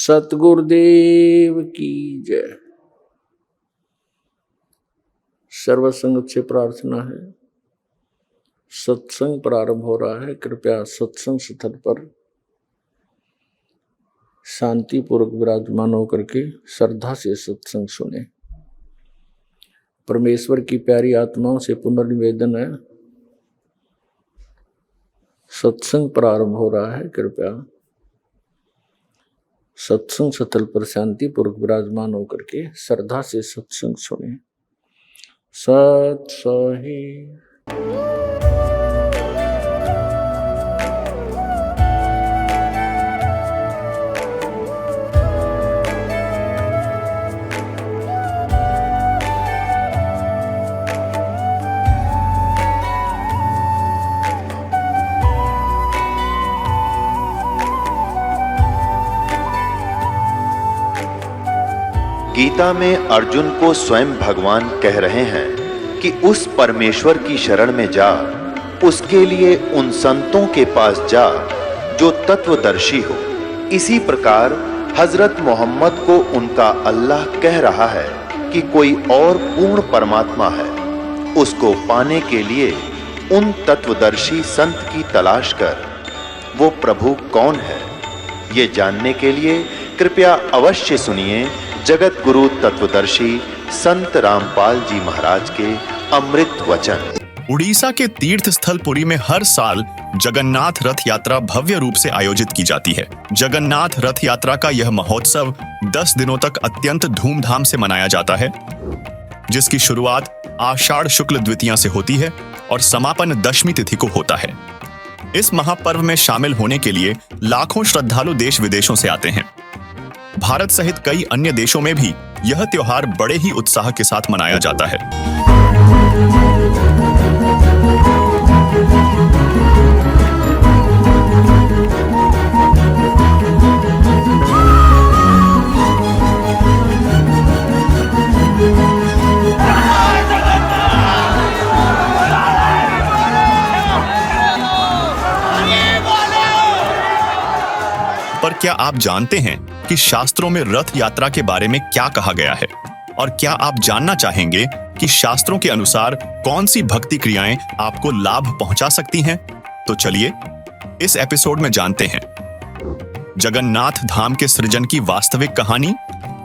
सतगुरुदेव की जय। सर्वसंगत से प्रार्थना है, सत्संग प्रारंभ हो रहा है। कृपया सत्संग स्थल पर शांतिपूर्वक विराजमान होकर के श्रद्धा से सत्संग सुने। परमेश्वर की प्यारी आत्माओं से पुनर्निवेदन है, सत्संग प्रारंभ हो रहा है। कृपया सत्संग स्थल पर शांतिपूर्वक विराजमान होकर के श्रद्धा से सत्संग सुने। सत सही। गीता में अर्जुन को स्वयं भगवान कह रहे हैं कि उस परमेश्वर की शरण में जा, उसके लिए उन संतों के पास जा जो तत्वदर्शी हो। इसी प्रकार हजरत मोहम्मद को उनका अल्लाह कह रहा है कि कोई और पूर्ण परमात्मा है। उसको पाने के लिए उन तत्वदर्शी संत की तलाश कर। वो प्रभु कौन है, ये जानने के लिए कृपया अवश्य सुनिए जगत गुरु तत्वदर्शी संत रामपाल जी महाराज के अमृत वचन। उड़ीसा के तीर्थ स्थल पुरी में हर साल जगन्नाथ रथ यात्रा भव्य रूप से आयोजित की जाती है। जगन्नाथ रथ यात्रा का यह महोत्सव 10 दिनों तक अत्यंत धूमधाम से मनाया जाता है, जिसकी शुरुआत आषाढ़ शुक्ल द्वितीया से होती है और समापन दशमी तिथि को होता है। इस महापर्व में शामिल होने के लिए लाखों श्रद्धालु देश विदेशों से आते हैं। भारत सहित कई अन्य देशों में भी यह त्योहार बड़े ही उत्साह के साथ मनाया जाता है। पर क्या आप जानते हैं कि शास्त्रों में रथ यात्रा के बारे में क्या कहा गया है? और क्या आप जानना चाहेंगे कि शास्त्रों के अनुसार कौन सी भक्ति क्रियाएं आपको लाभ पहुंचा सकती हैं? तो चलिए इस एपिसोड में जानते हैं जगन्नाथ धाम के सृजन की वास्तविक कहानी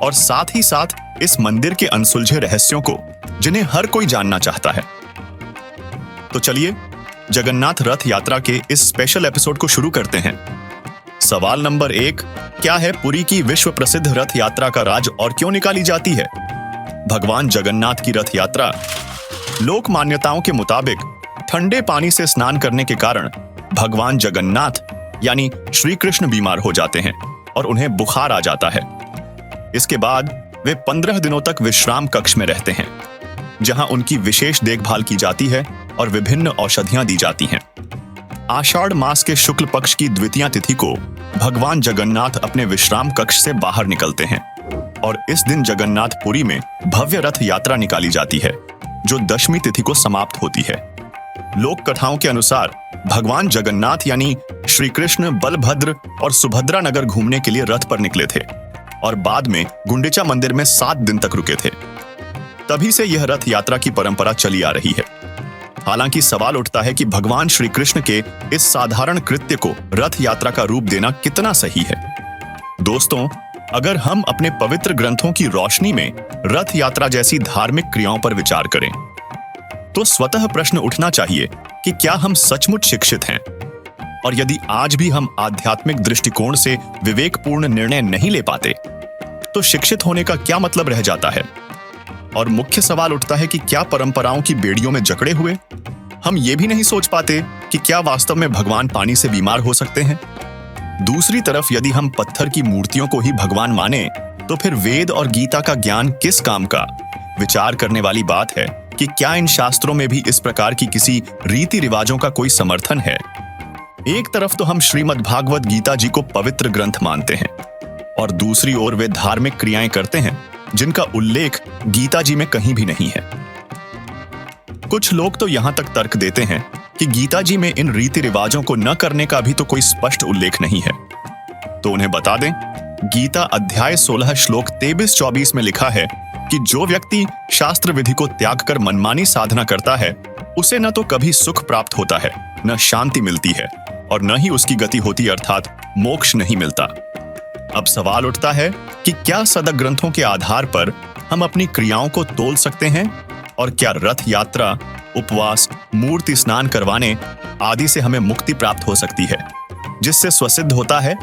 और साथ ही साथ इस मंदिर के अनसुलझे रहस्यों को, जिन्हें हर कोई जानना चाहता है। तो चलिए जगन्नाथ रथ यात्रा के इस स्पेशल एपिसोड को शुरू करते हैं। सवाल नंबर 1, क्या है पुरी की विश्व प्रसिद्ध रथ यात्रा का राज और क्यों निकाली जाती है? भगवान जगन्नाथ की रथ यात्रा लोक मान्यताओं के मुताबिक ठंडे पानी से स्नान करने के कारण भगवान जगन्नाथ यानी श्री कृष्ण बीमार हो जाते हैं और उन्हें बुखार आ जाता है। इसके बाद वे 15 दिनों तक विश्राम कक्ष में रहते हैं, जहां उनकी विशेष देखभाल की जाती है और विभिन्न औषधियां दी जाती हैं। आषाढ़ मास के शुक्ल पक्ष की द्वितीया तिथि को भगवान जगन्नाथ अपने विश्राम कक्ष से बाहर निकलते हैं और इस दिन जगन्नाथपुरी में भव्य रथ यात्रा निकाली जाती है, जो दशमी तिथि को समाप्त होती है। लोक कथाओं के अनुसार भगवान जगन्नाथ यानी श्री कृष्ण बलभद्र और सुभद्रा नगर घूमने के लिए रथ पर निकले थे और बाद में गुंडिचा मंदिर में 7 दिन तक रुके थे। तभी से यह रथ यात्रा की परंपरा चली आ रही है। हालांकि सवाल उठता है कि भगवान श्री कृष्ण के इस साधारण कृत्य को रथ यात्रा का रूप देना कितना सही है। दोस्तों, अगर हम अपने पवित्र ग्रंथों की रोशनी में रथ यात्रा जैसी धार्मिक क्रियाओं पर विचार करें, तो स्वतः प्रश्न उठना चाहिए कि क्या हम सचमुच शिक्षित हैं? और यदि आज भी हम आध्यात्मिक दृष्टिकोण से विवेकपूर्ण निर्णय नहीं ले पाते, तो शिक्षित होने का क्या मतलब रह जाता है? और मुख्य सवाल उठता है कि क्या परंपराओं की बेड़ियों में जकड़े हुए हम ये भी नहीं सोच पाते कि क्या वास्तव में भगवान पानी से बीमार हो सकते हैं? दूसरी तरफ यदि हम पत्थर की मूर्तियों को ही भगवान माने, तो फिर वेद और गीता का ज्ञान किस काम का? विचार करने वाली बात है कि क्या इन शास्त्रों में भी इस प्रकार की किसी रीति रिवाजों का कोई समर्थन है? एक तरफ तो हम श्रीमद् भागवत गीता जी को पवित्र ग्रंथ मानते हैं और दूसरी ओर वे धार्मिक क्रियाएं करते हैं जिनका उल्लेख गीता जी में कहीं भी नहीं है। कुछ लोग तो यहां तक तर्क देते हैं कि गीता जी में इन रीति रिवाजों को न करने का भी तो कोई स्पष्ट उल्लेख नहीं है। तो उन्हें बता दें गीता अध्याय 16 श्लोक 23-24 में लिखा है कि जो व्यक्ति शास्त्र विधि को त्याग कर मनमानी साधना करता है, उसे न तो कभी सुख प्राप्त होता है, न शांति मिलती है, और न ही उसकी गति होती अर्थात मोक्ष नहीं मिलता। अब सवाल उठता है कि क्या सदक ग्रंथों के आधार पर हम अपनी क्रियाओं को तोल सकते हैं, और क्या रथ यात्रा, उपवास, मूर्ति स्नान करवाने आदि से हमें मुक्ति प्राप्त हो सकती है, जिससे स्वसिद्ध होता है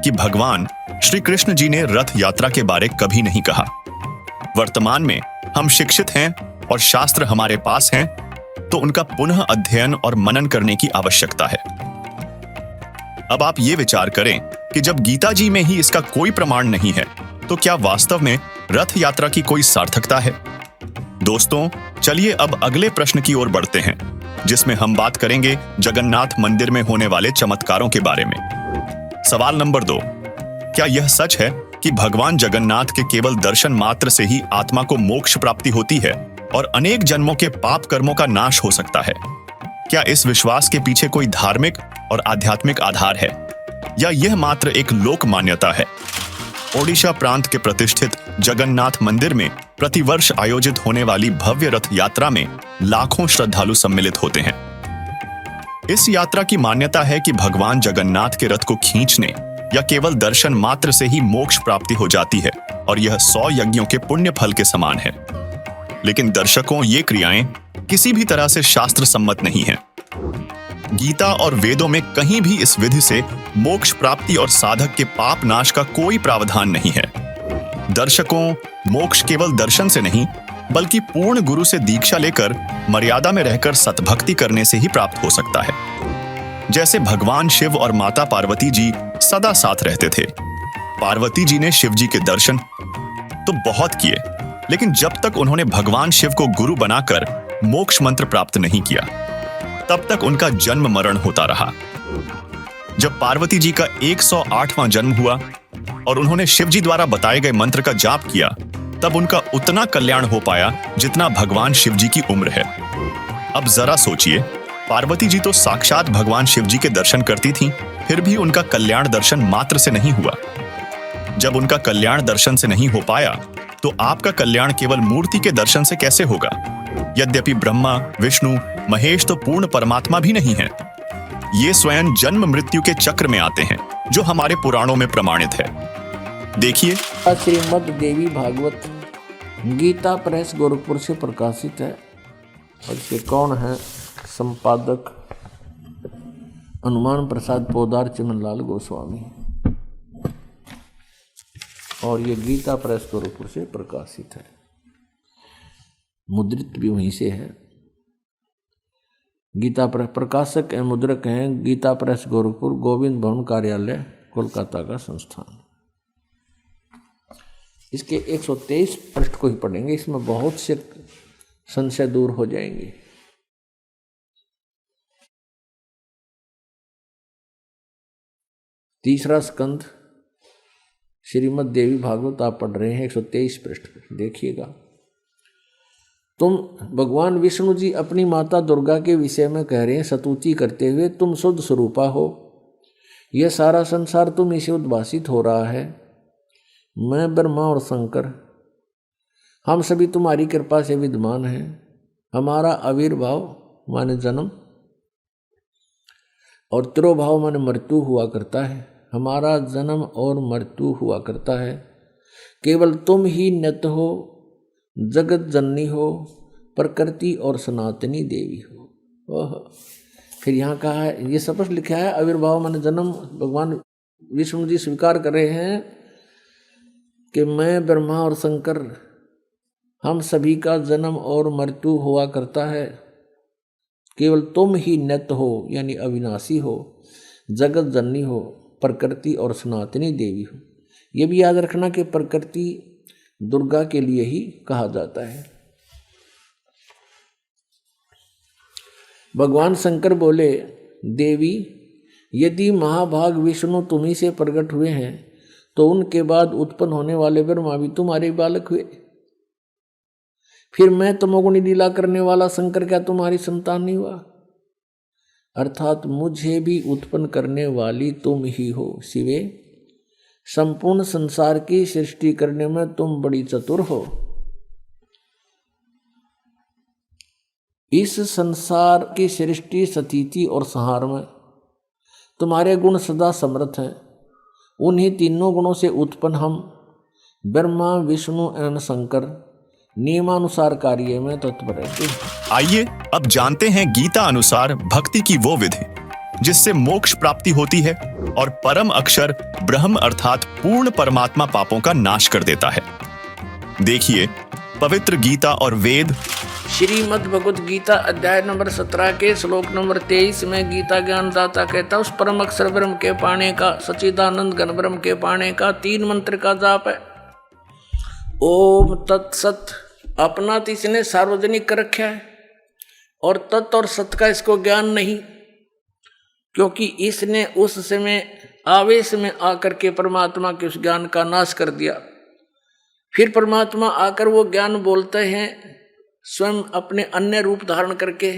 कि भगवान श्री कृष्ण जी ने रथ यात्रा के बारे कभी नहीं कहा। वर्तमान में हम शिक्षित हैं और शास्त्र हमारे पास हैं, तो उनका पुनः अध्ययन और मनन करने की आवश्यकता है। अब आप ये विचार करें कि जब गीता जी में ही इसका कोई प्रमाण नहीं है, तो क्या वास्तव में रथ यात्रा की कोई सार्थकता है? दोस्तों, चलिए अब अगले प्रश्न की ओर बढ़ते हैं, जिसमें हम बात करेंगे जगन्नाथ मंदिर में होने वाले चमत्कारों के बारे में। सवाल नंबर 2, क्या यह सच है कि भगवान जगन्नाथ के केवल दर्शन मात्र से ही आत्मा को मोक्ष प्राप्ति होती है और अनेक जन्मों के पाप कर्मों का नाश हो सकता है? क्या इस विश्वास के पीछे कोई धार्मिक और आध्यात्मिक आधार है, या यह मात्र एक लोक मान्यता है? ओडिशा प्रांत के प्रतिष्ठित जगन्नाथ मंदिर में प्रतिवर्ष आयोजित होने वाली भव्य रथ यात्रा में लाखों श्रद्धालु सम्मिलित होते हैं। इस यात्रा की मान्यता है कि भगवान जगन्नाथ के रथ को खींचने या केवल दर्शन मात्र से ही मोक्ष प्राप्ति हो जाती है, और यह 100 यज्ञों के पुण्य फल के समान है। लेकिन दर्शकों, ये क्रियाएं किसी भी तरह से शास्त्र सम्मत नहीं है। गीता और वेदों में कहीं भी इस विधि से मोक्ष प्राप्ति और साधक के पाप नाश का कोई प्रावधान नहीं है। दर्शकों, मोक्ष केवल दर्शन से नहीं, बल्कि पूर्ण गुरु से दीक्षा लेकर मर्यादा में रहकर सतभक्ति करने से ही प्राप्त हो सकता है। जैसे भगवान शिव और माता पार्वती जी सदा साथ रहते थे। पार्वती जी ने शिव जी के दर्शन तो बहुत किए, लेकिन जब तक उन्होंने भगवान शिव को गुरु बनाकर मोक्ष मंत्र प्राप्त नहीं किया, तब तक उनका जन्म मरण होता रहा। जब पार्वती जी का 108वां जन्म हुआ और उन्होंने शिव जी द्वारा बताए गए मंत्र का जाप किया, तब उनका उतना कल्याण हो पाया जितना भगवान शिव जी की उम्र है। अब जरा सोचिए, पार्वती जी तो साक्षात भगवान शिव जी के दर्शन करती थीं, फिर भी उनका कल्याण दर्शन मात्र से नहीं हुआ। जब उनका कल्याण दर्शन से नहीं हो पाया, तो आपका कल्याण केवल मूर्ति के दर्शन से कैसे होगा? यद्यपि ब्रह्मा, विष्णु, महेश तो पूर्ण परमात्मा भी नहीं है। ये स्वयं जन्म मृत्यु के चक्र में आते हैं, जो हमारे पुराणों में प्रमाणित है। देखिए, श्रीमद् देवी भागवत गीता प्रेस गोरखपुर से प्रकाशित है, और इसके कौन है संपादक? हनुमान प्रसाद पोदार चिमनलाल गोस्वामी, और ये गीता प्रेस गोरखपुर से प्रकाशित है। मुद्रित भी वहीं से है। गीता प्रेस प्रकाशक एवं मुद्रक हैं गीता प्रेस गोरखपुर, गोविंद भवन कार्यालय, कोलकाता का संस्थान। इसके 123 पृष्ठ को ही पढ़ेंगे, इसमें बहुत से संशय दूर हो जाएंगे। तीसरा स्कंध श्रीमद् देवी भागवत आप पढ़ रहे हैं, 123 पृष्ठ पर देखिएगा। तुम भगवान विष्णु जी अपनी माता दुर्गा के विषय में कह रहे हैं, स्तुति करते हुए, तुम शुद्ध स्वरूपा हो, यह सारा संसार तुम इसे उद्भासित हो रहा है। मैं ब्रह्मा और शंकर, हम सभी तुम्हारी कृपा से विद्यमान हैं। हमारा आविर्भाव माने जन्म और तिरोभाव माने मृत्यु हुआ करता है। हमारा जन्म और मृत्यु हुआ करता है। केवल तुम ही नित्य हो, जगत जननी हो, प्रकृति और सनातनी देवी हो। फिर यहाँ कहा है, ये स्पष्ट लिखा है, आविर्भाव माने जन्म। भगवान विष्णु जी स्वीकार कर रहे हैं कि मैं ब्रह्मा और शंकर, हम सभी का जन्म और मृत्यु हुआ करता है। केवल तुम ही नित्य हो, यानी अविनाशी हो, जगत जननी हो, प्रकृति और सनातनी देवी हो। यह भी याद रखना कि प्रकृति दुर्गा के लिए ही कहा जाता है। भगवान शंकर बोले, देवी, यदि महाभाग विष्णु तुम्ही से प्रकट हुए हैं, तो उनके बाद उत्पन्न होने वाले ब्रह्मा भी तुम्हारे बालक हुए। फिर मैं तमोगुणी लीला करने वाला शंकर क्या तुम्हारी संतान नहीं हुआ? अर्थात मुझे भी उत्पन्न करने वाली तुम ही हो शिवे। संपूर्ण संसार की सृष्टि करने में तुम बड़ी चतुर हो। इस संसार की सृष्टि, स्थिति और संहार में तुम्हारे गुण सदा समर्थ हैं। उन्हीं तीनों गुणों से उत्पन्न हम ब्रह्मा, विष्णु एवं शंकर नियमानुसार कार्य में तत्पर रहते हैं। आइए अब जानते हैं गीता अनुसार भक्ति की वो विधि जिससे मोक्ष प्राप्ति होती है और परम अक्षर ब्रह्म अर्थात पूर्ण परमात्मा पापों का नाश कर देता है। देखिए पवित्र गीता और वेद। श्रीमद् भगवद गीता अध्याय नंबर 17 के श्लोक नंबर 23 में गीता ज्ञानदाता कहता है उस परम अक्षर ब्रह्म के पाने का, सच्चिदानंद घन ब्रह्म के पाने का 3 मंत्र का जाप है। ओम तत्सत अपना तो इसने सार्वजनिक कर रखा है और तत् और सत का इसको ज्ञान नहीं, क्योंकि इसने उस समय आवेश में आकर के परमात्मा के उस ज्ञान का नाश कर दिया। फिर परमात्मा आकर वो ज्ञान बोलते हैं स्वयं अपने अन्य रूप धारण करके,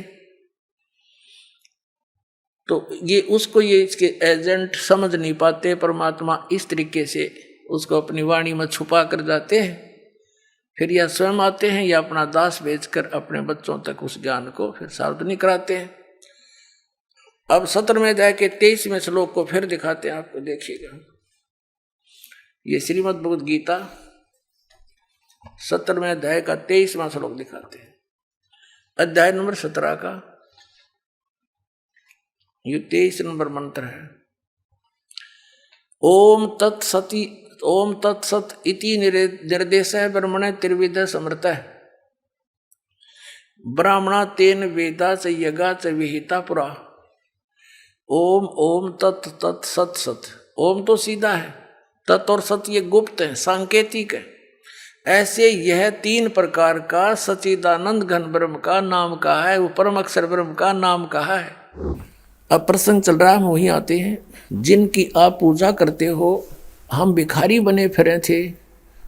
तो ये उसको ये इसके एजेंट समझ नहीं पाते। परमात्मा इस तरीके से उसको अपनी वाणी में छुपा कर जाते हैं। फिर या स्वयं आते हैं या अपना दास भेजकर अपने बच्चों तक उस ज्ञान को फिर सार्वजनिक कराते हैं। अब 17वें अध्याय के 23वें श्लोक को फिर दिखाते हैं आपको, देखिएगा। ये श्रीमद् भगवद गीता 17वें अध्याय का 23वां श्लोक दिखाते हैं। अध्याय नंबर 17 का ये 23 नंबर मंत्र है। ओम तत्सति ओम तत्सत इति निर्देशः ब्रह्मणे त्रिविध समृतः ब्राह्मणा तेन वेदा च यज्ञा च विहिता पुरा। ओम ओम तत् तत् सत सत। ओम तो सीधा है, तत् और सत ये गुप्त है, सांकेतिक है। ऐसे यह 3 प्रकार का सच्चिदानंद घन ब्रह्म का नाम कहा है, वो परम अक्षर ब्रह्म का नाम कहा है। अब प्रसंग चल रहा है, हम वहीं आते हैं। जिनकी आप पूजा करते हो, हम भिखारी बने फिरे थे,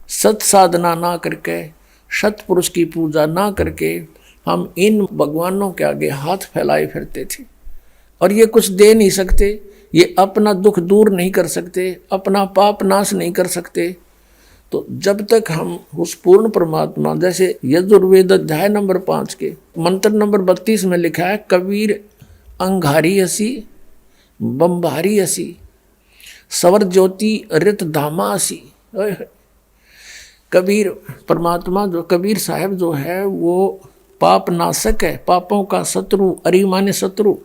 सत साधना ना करके, सतपुरुष की पूजा ना करके हम इन भगवानों के आगे हाथ फैलाए फिरते थे और ये कुछ दे नहीं सकते, ये अपना दुख दूर नहीं कर सकते, अपना पाप नाश नहीं कर सकते। तो जब तक हम उस पूर्ण परमात्मा, जैसे यजुर्वेद अध्याय नंबर 5 के मंत्र नंबर 32 में लिखा है, कबीर अंगारी असी बम्बारी असी सवर ज्योति रित धामा असी। कबीर परमात्मा जो कबीर साहब जो है वो पाप नाशक है, पापों का शत्रु, अरी माने शत्रु,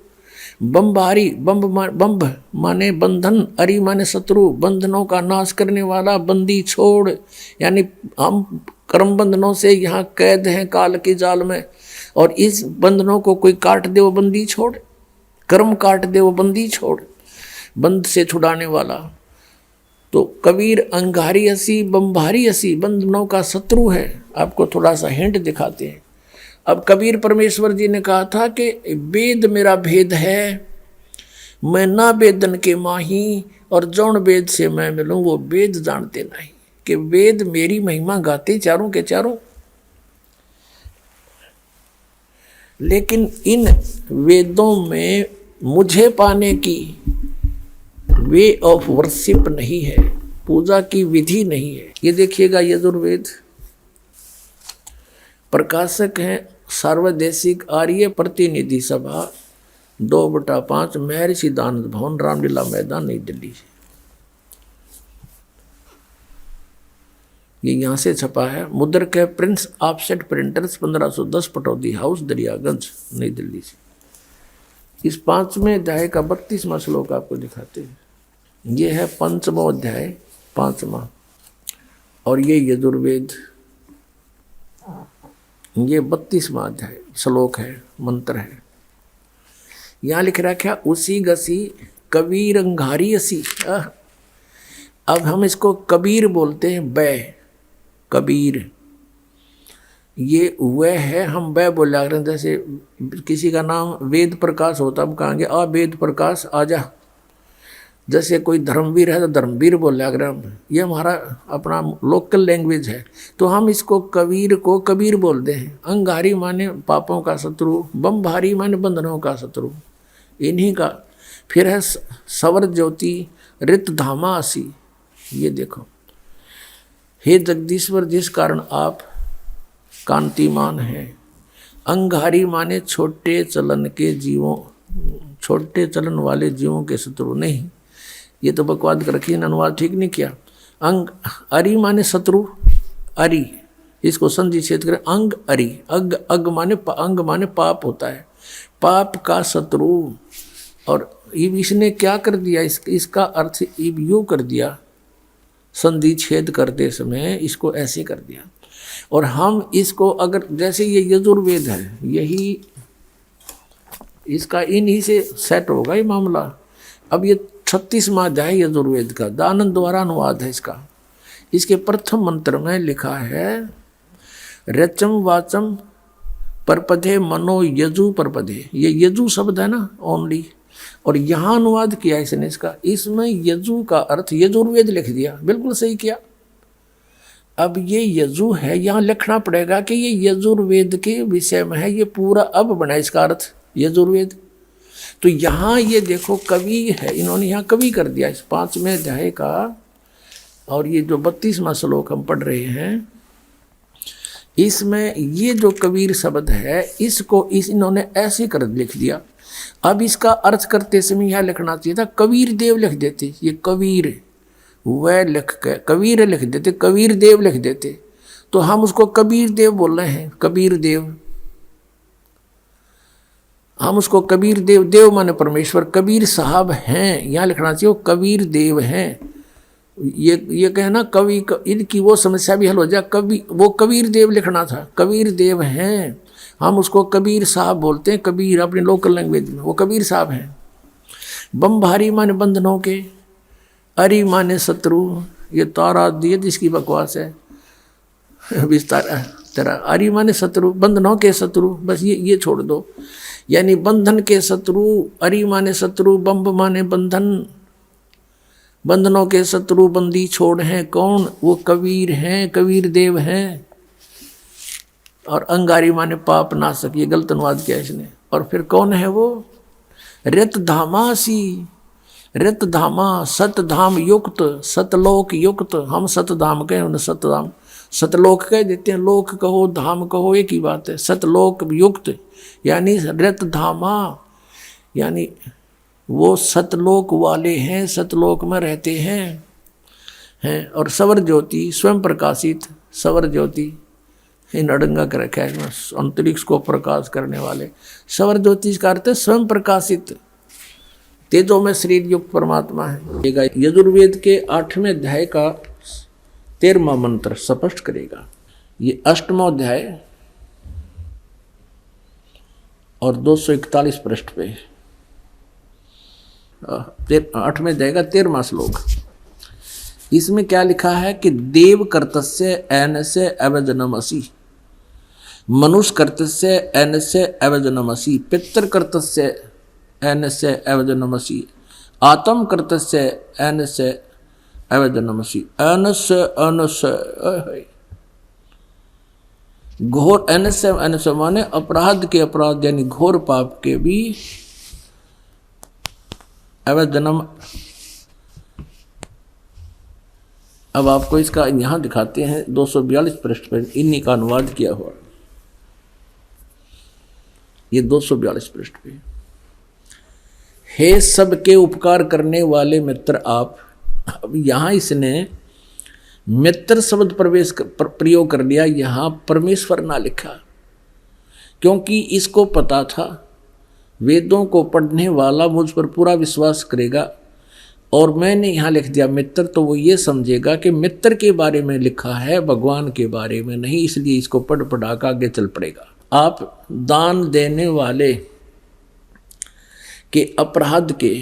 बम्बारी बम्ब माने बंधन, अरी माने शत्रु, बंधनों का नाश करने वाला, बंदी छोड़, यानी हम कर्म बंधनों से यहाँ कैद हैं काल के जाल में, और इस बंधनों को कोई काट दे वो बंदी छोड़, कर्म काट दे वो बंदी छोड़, बंध से छुड़ाने वाला। तो कबीर अंगारी असी बम्बारी असी, बंधनों का शत्रु है। आपको थोड़ा सा हिंट दिखाते हैं। अब कबीर परमेश्वर जी ने कहा था कि वेद मेरा भेद है, मैं ना वेदन के माही, और जौन वेद से मैं मिलूं वो वेद जानते नहीं, कि वेद मेरी महिमा गाते चारों के चारों। लेकिन इन वेदों में मुझे पाने की वे ऑफ वर्शिप नहीं है, पूजा की विधि नहीं है। ये देखिएगा, यजुर्वेद प्रकाशक हैं सार्वदेशिक आर्य प्रतिनिधि सभा 2/5 महर्षि दानंद भवन, रामलीला मैदान, नई दिल्ली। ये यहाँ से छपा है। मुद्रक है prince offset printers 1510 Pataudi house, Daryaganj, नई दिल्ली से। इस 5वें अध्याय का 32वां श्लोक आपको दिखाते हैं। ये है 5वां अध्याय 5वां, और ये यजुर्वेद, ये 32वां अध्याय श्लोक है, मंत्र है। यहाँ लिख रखा उसी गसी कबीर अंगारी असी। अब हम इसको कबीर बोलते हैं, बै कबीर, ये वह है, हम वह बोला करें। जैसे किसी का नाम वेद प्रकाश होता, हम कहेंगे आ वेद प्रकाश आजा। जैसे कोई धर्मवीर है तो धर्मवीर बोला करें हम, ये हमारा अपना लोकल लैंग्वेज है। तो हम इसको कबीर को कबीर बोलते हैं। अंगारी माने पापों का शत्रु, बम्भारी माने बंधनों का शत्रु, इन्हीं का। फिर है सवर ज्योति रित धामा असी, ये देखो, हे जगदीश्वर, जिस कारण आप कांतिमान हैं। अंगारी माने छोटे चलन के जीवों, छोटे चलन वाले जीवों के शत्रु नहीं। ये तो बकवाद कर रखी, अनुवाद ठीक नहीं किया। अंग अरि माने शत्रु, अरि इसको संधि छेद करें, अंग अरि, अग अग माने अंग माने पाप होता है, पाप का शत्रु। और इसने क्या कर दिया, इसका अर्थ यूँ कर दिया, संधि छेद करते समय इसको ऐसे कर दिया। और हम इसको अगर जैसे ये यजुर्वेद है, यही इसका इन्हीं से सेट होगा ये मामला। अब ये 36वां अध्याय यजुर्वेद का दानंद द्वारा अनुवाद है इसका। इसके प्रथम मंत्र में लिखा है रचम वाचम परपधे मनो यजु परपधे। ये यजु शब्द है ना ओनली, और यहाँ अनुवाद किया इसने इसका, इसमें यजु का अर्थ यजुर्वेद लिख दिया, बिल्कुल सही किया। अब ये यजु है, यहाँ लिखना पड़ेगा कि ये यजुर्वेद के विषय में है, ये पूरा अब बना इसका अर्थ यजुर्वेद। तो यहाँ ये देखो कवि है, इन्होंने यहाँ कवि कर दिया इस 5वें अध्याय का। और ये जो 32वां श्लोक हम पढ़ रहे हैं, इसमें ये जो कबीर शब्द है, इसको इन्होंने ऐसे कर लिख दिया। अब इसका अर्थ करते समय यहाँ लिखना चाहिए था कबीर देव लिख देते, ये कबीर वह लिख के कबीर लिख देते, कबीर देव लिख देते, तो हम उसको कबीर देव बोल रहे हैं, कबीर देव। हम उसको कबीर देव, देव माने परमेश्वर, कबीर साहब हैं, यहाँ लिखना चाहिए वो कबीर देव हैं। ये कहना कवि, इनकी वो समस्या भी हल हो जाए, कवि वो कबीर देव लिखना था, कबीर देव हैं। हम उसको कबीर साहब बोलते हैं, कबीर अपने लोकल लैंग्वेज में, वो कबीर साहब हैं। बम भारी माने बंधनों के, अरि माने शत्रु, ये तारा दिए जिसकी बकवास है विस्तार तेरा। अरि माने शत्रु, बंधनों के शत्रु, बस ये छोड़ दो, यानी बंधन के शत्रु। अरि माने शत्रु, बम्ब माने बंधन, बंधनों के शत्रु बंदी छोड़ हैं कौन, वो कबीर हैं, कबीर देव हैं। और अंगारी माने पाप नाशक, ये गलत अनुवाद किया इसने। और फिर कौन है वो, रत धामासी, रत धामा, सतधाम युक्त, सतलोक युक्त। हम सतधाम कहें, उन्हें सतधाम, सतलोक कह देते हैं, लोक कहो धाम कहो एक ही बात है। सतलोक युक्त यानी रत धामा, यानी वो सतलोक वाले हैं, सतलोक में रहते हैं। और सवर ज्योति, स्वयं प्रकाशित, सवर ज्योति इन अड़ंगा कर रखा है, अंतरिक्ष को प्रकाश करने वाले। सवर ज्योति का अर्थ है स्वयं प्रकाशित, तेजो में शरीर युक्त परमात्मा है। यजुर्वेद के 8वें अध्याय का 13वां मंत्र स्पष्ट करेगा। ये 8वां अध्याय और 241 पृष्ठ पे 8वें अध्याय का 13वां श्लोक। इसमें क्या लिखा है कि देव कर्तस्य ऐनस्य अवजनमसि, मनुष्य कर्तस्य ऐनस्य अवजनमसि, पितृ कर्तस्य ऐनस्य अवजनमसि, आत्म कर्तस्य ऐनस्य अवजनमसि। ऐनस्य ऐनस्य घोर, ऐनस्य ऐनस्य माने अपराध के अपराध, यानी घोर पाप के भी अवजनम। अब आपको इसका यहाँ दिखाते हैं 242 पृष्ठ पर इन्हीं का अनुवाद किया हुआ, ये 242 पृष्ठ पे। हे सबके उपकार करने वाले मित्र आप। अब यहाँ इसने मित्र शब्द प्रयोग कर लिया, यहाँ परमेश्वर ना लिखा, क्योंकि इसको पता था वेदों को पढ़ने वाला मुझ पर पूरा विश्वास करेगा, और मैंने यहाँ लिख दिया मित्र, तो वो ये समझेगा कि मित्र के बारे में लिखा है, भगवान के बारे में नहीं, इसलिए इसको पढ़ पढ़ा कर आगे चल पड़ेगा। आप दान देने वाले के अपराध के,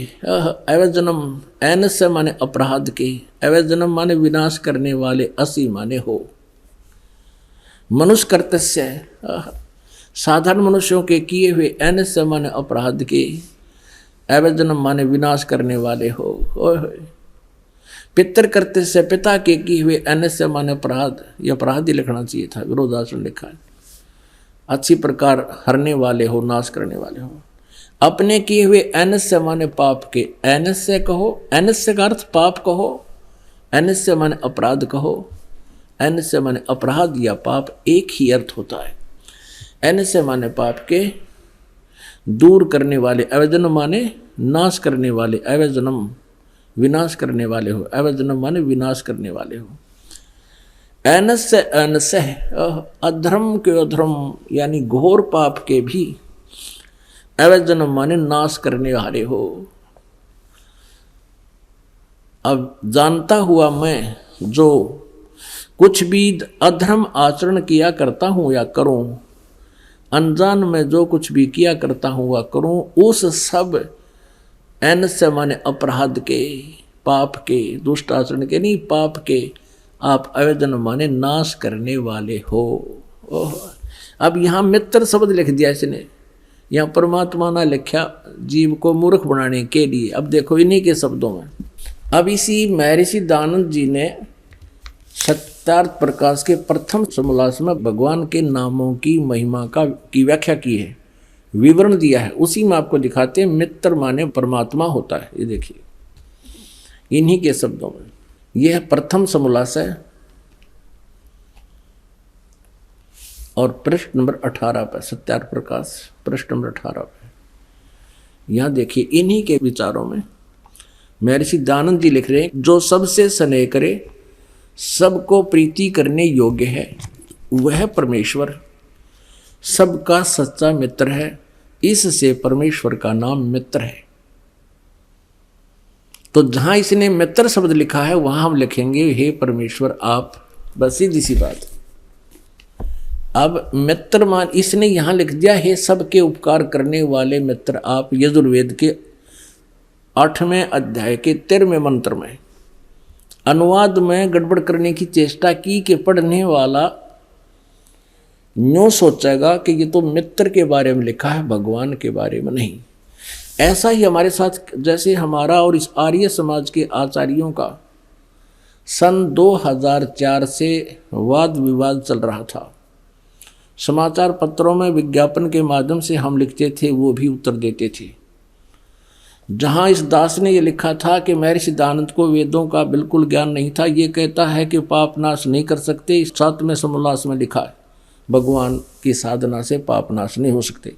अवजनम, ऐनस्य माने अपराध के, अवजनम माने विनाश करने वाले, असी माने हो। मनुष्य कर्तस्य, साधारण मनुष्यों के किए हुए, ऐनस्य माने अपराध के, अवजनम माने विनाश करने वाले हो। पितर कर्तस्य, पिता के किए हुए, ऐनस्य माने अपराध, ये अपराध ही लिखना चाहिए था, विरोधाचरण लिखा है। अच्छी प्रकार हरने वाले हो, नाश करने वाले हो। अपने किए हुए, ऐनस्य माने पाप के, ऐनस्य कहो, ऐनस्य का अर्थ पाप कहो, एनस्य माने अपराध कहो, एनस्य माने अपराध या पाप, एक ही अर्थ होता है। एनस्य माने पाप के दूर करने वाले, अवैजनम माने नाश करने वाले, अवैजनम विनाश करने वाले हो, अवैजनम माने विनाश करने वाले हो। एनस्य अनस्य, अधर्म के अधर्म यानी घोर पाप के भी, अवैजनम माने नाश करने वाले हो। अब जानता हुआ मैं जो कुछ भी अधर्म आचरण किया करता हूँ या करूँ, अनजान में जो कुछ भी किया करता हूँ वह करूँ, उस सब एनस्य माने अपराध के, पाप के, दुष्ट आचरण के नहीं, पाप के आप अवैधन माने नाश करने वाले हो। अब यहाँ मित्र शब्द लिख दिया इसने, यहाँ परमात्मा ने लिखा जीव को मूर्ख बनाने के लिए। अब देखो इन्हीं के शब्दों में, अब इसी महर्षि दयानंद जी ने सत्यार्थ प्रकाश के प्रथम समोल्लास में भगवान के नामों की महिमा की व्याख्या की है, विवरण दिया है। उसी में आपको दिखाते हैं मित्र माने परमात्मा होता है। ये देखिए इन्हीं के शब्दों में, यह प्रथम समोल्लास है और पृष्ठ नंबर 18 पर, सत्यार्थ प्रकाश पृष्ठ नंबर 18 पर। यहाँ देखिए इन्हीं के विचारों में महर्षि दयानंद जी लिख रहे हैं, जो सबसे स्नेह करे, सबको प्रीति करने योग्य है, वह परमेश्वर सबका सच्चा मित्र है। इससे परमेश्वर का नाम मित्र है। तो जहां इसने मित्र शब्द लिखा है वहां हम लिखेंगे हे परमेश्वर आप, बस सीधी सी बात। अब मित्र मान इसने यहां लिख दिया हे सबके उपकार करने वाले मित्र आप, यजुर्वेद के 8वें अध्याय के 13वें मंत्र में। अनुवाद में गड़बड़ करने की चेष्टा की कि पढ़ने वाला यूं सोचेगा कि ये तो मित्र के बारे में लिखा है, भगवान के बारे में नहीं। ऐसा ही हमारे साथ, जैसे हमारा और इस आर्य समाज के आचार्यों का सन 2004 से वाद विवाद चल रहा था। समाचार पत्रों में विज्ञापन के माध्यम से हम लिखते थे, वो भी उत्तर देते थे। जहां इस दास ने ये लिखा था कि महर्षि दयानंद को वेदों का बिल्कुल ज्ञान नहीं था, ये कहता है कि पाप नाश नहीं कर सकते। इस 7वें समोल्लास में लिखा है भगवान की साधना से पाप नाश नहीं हो सकते।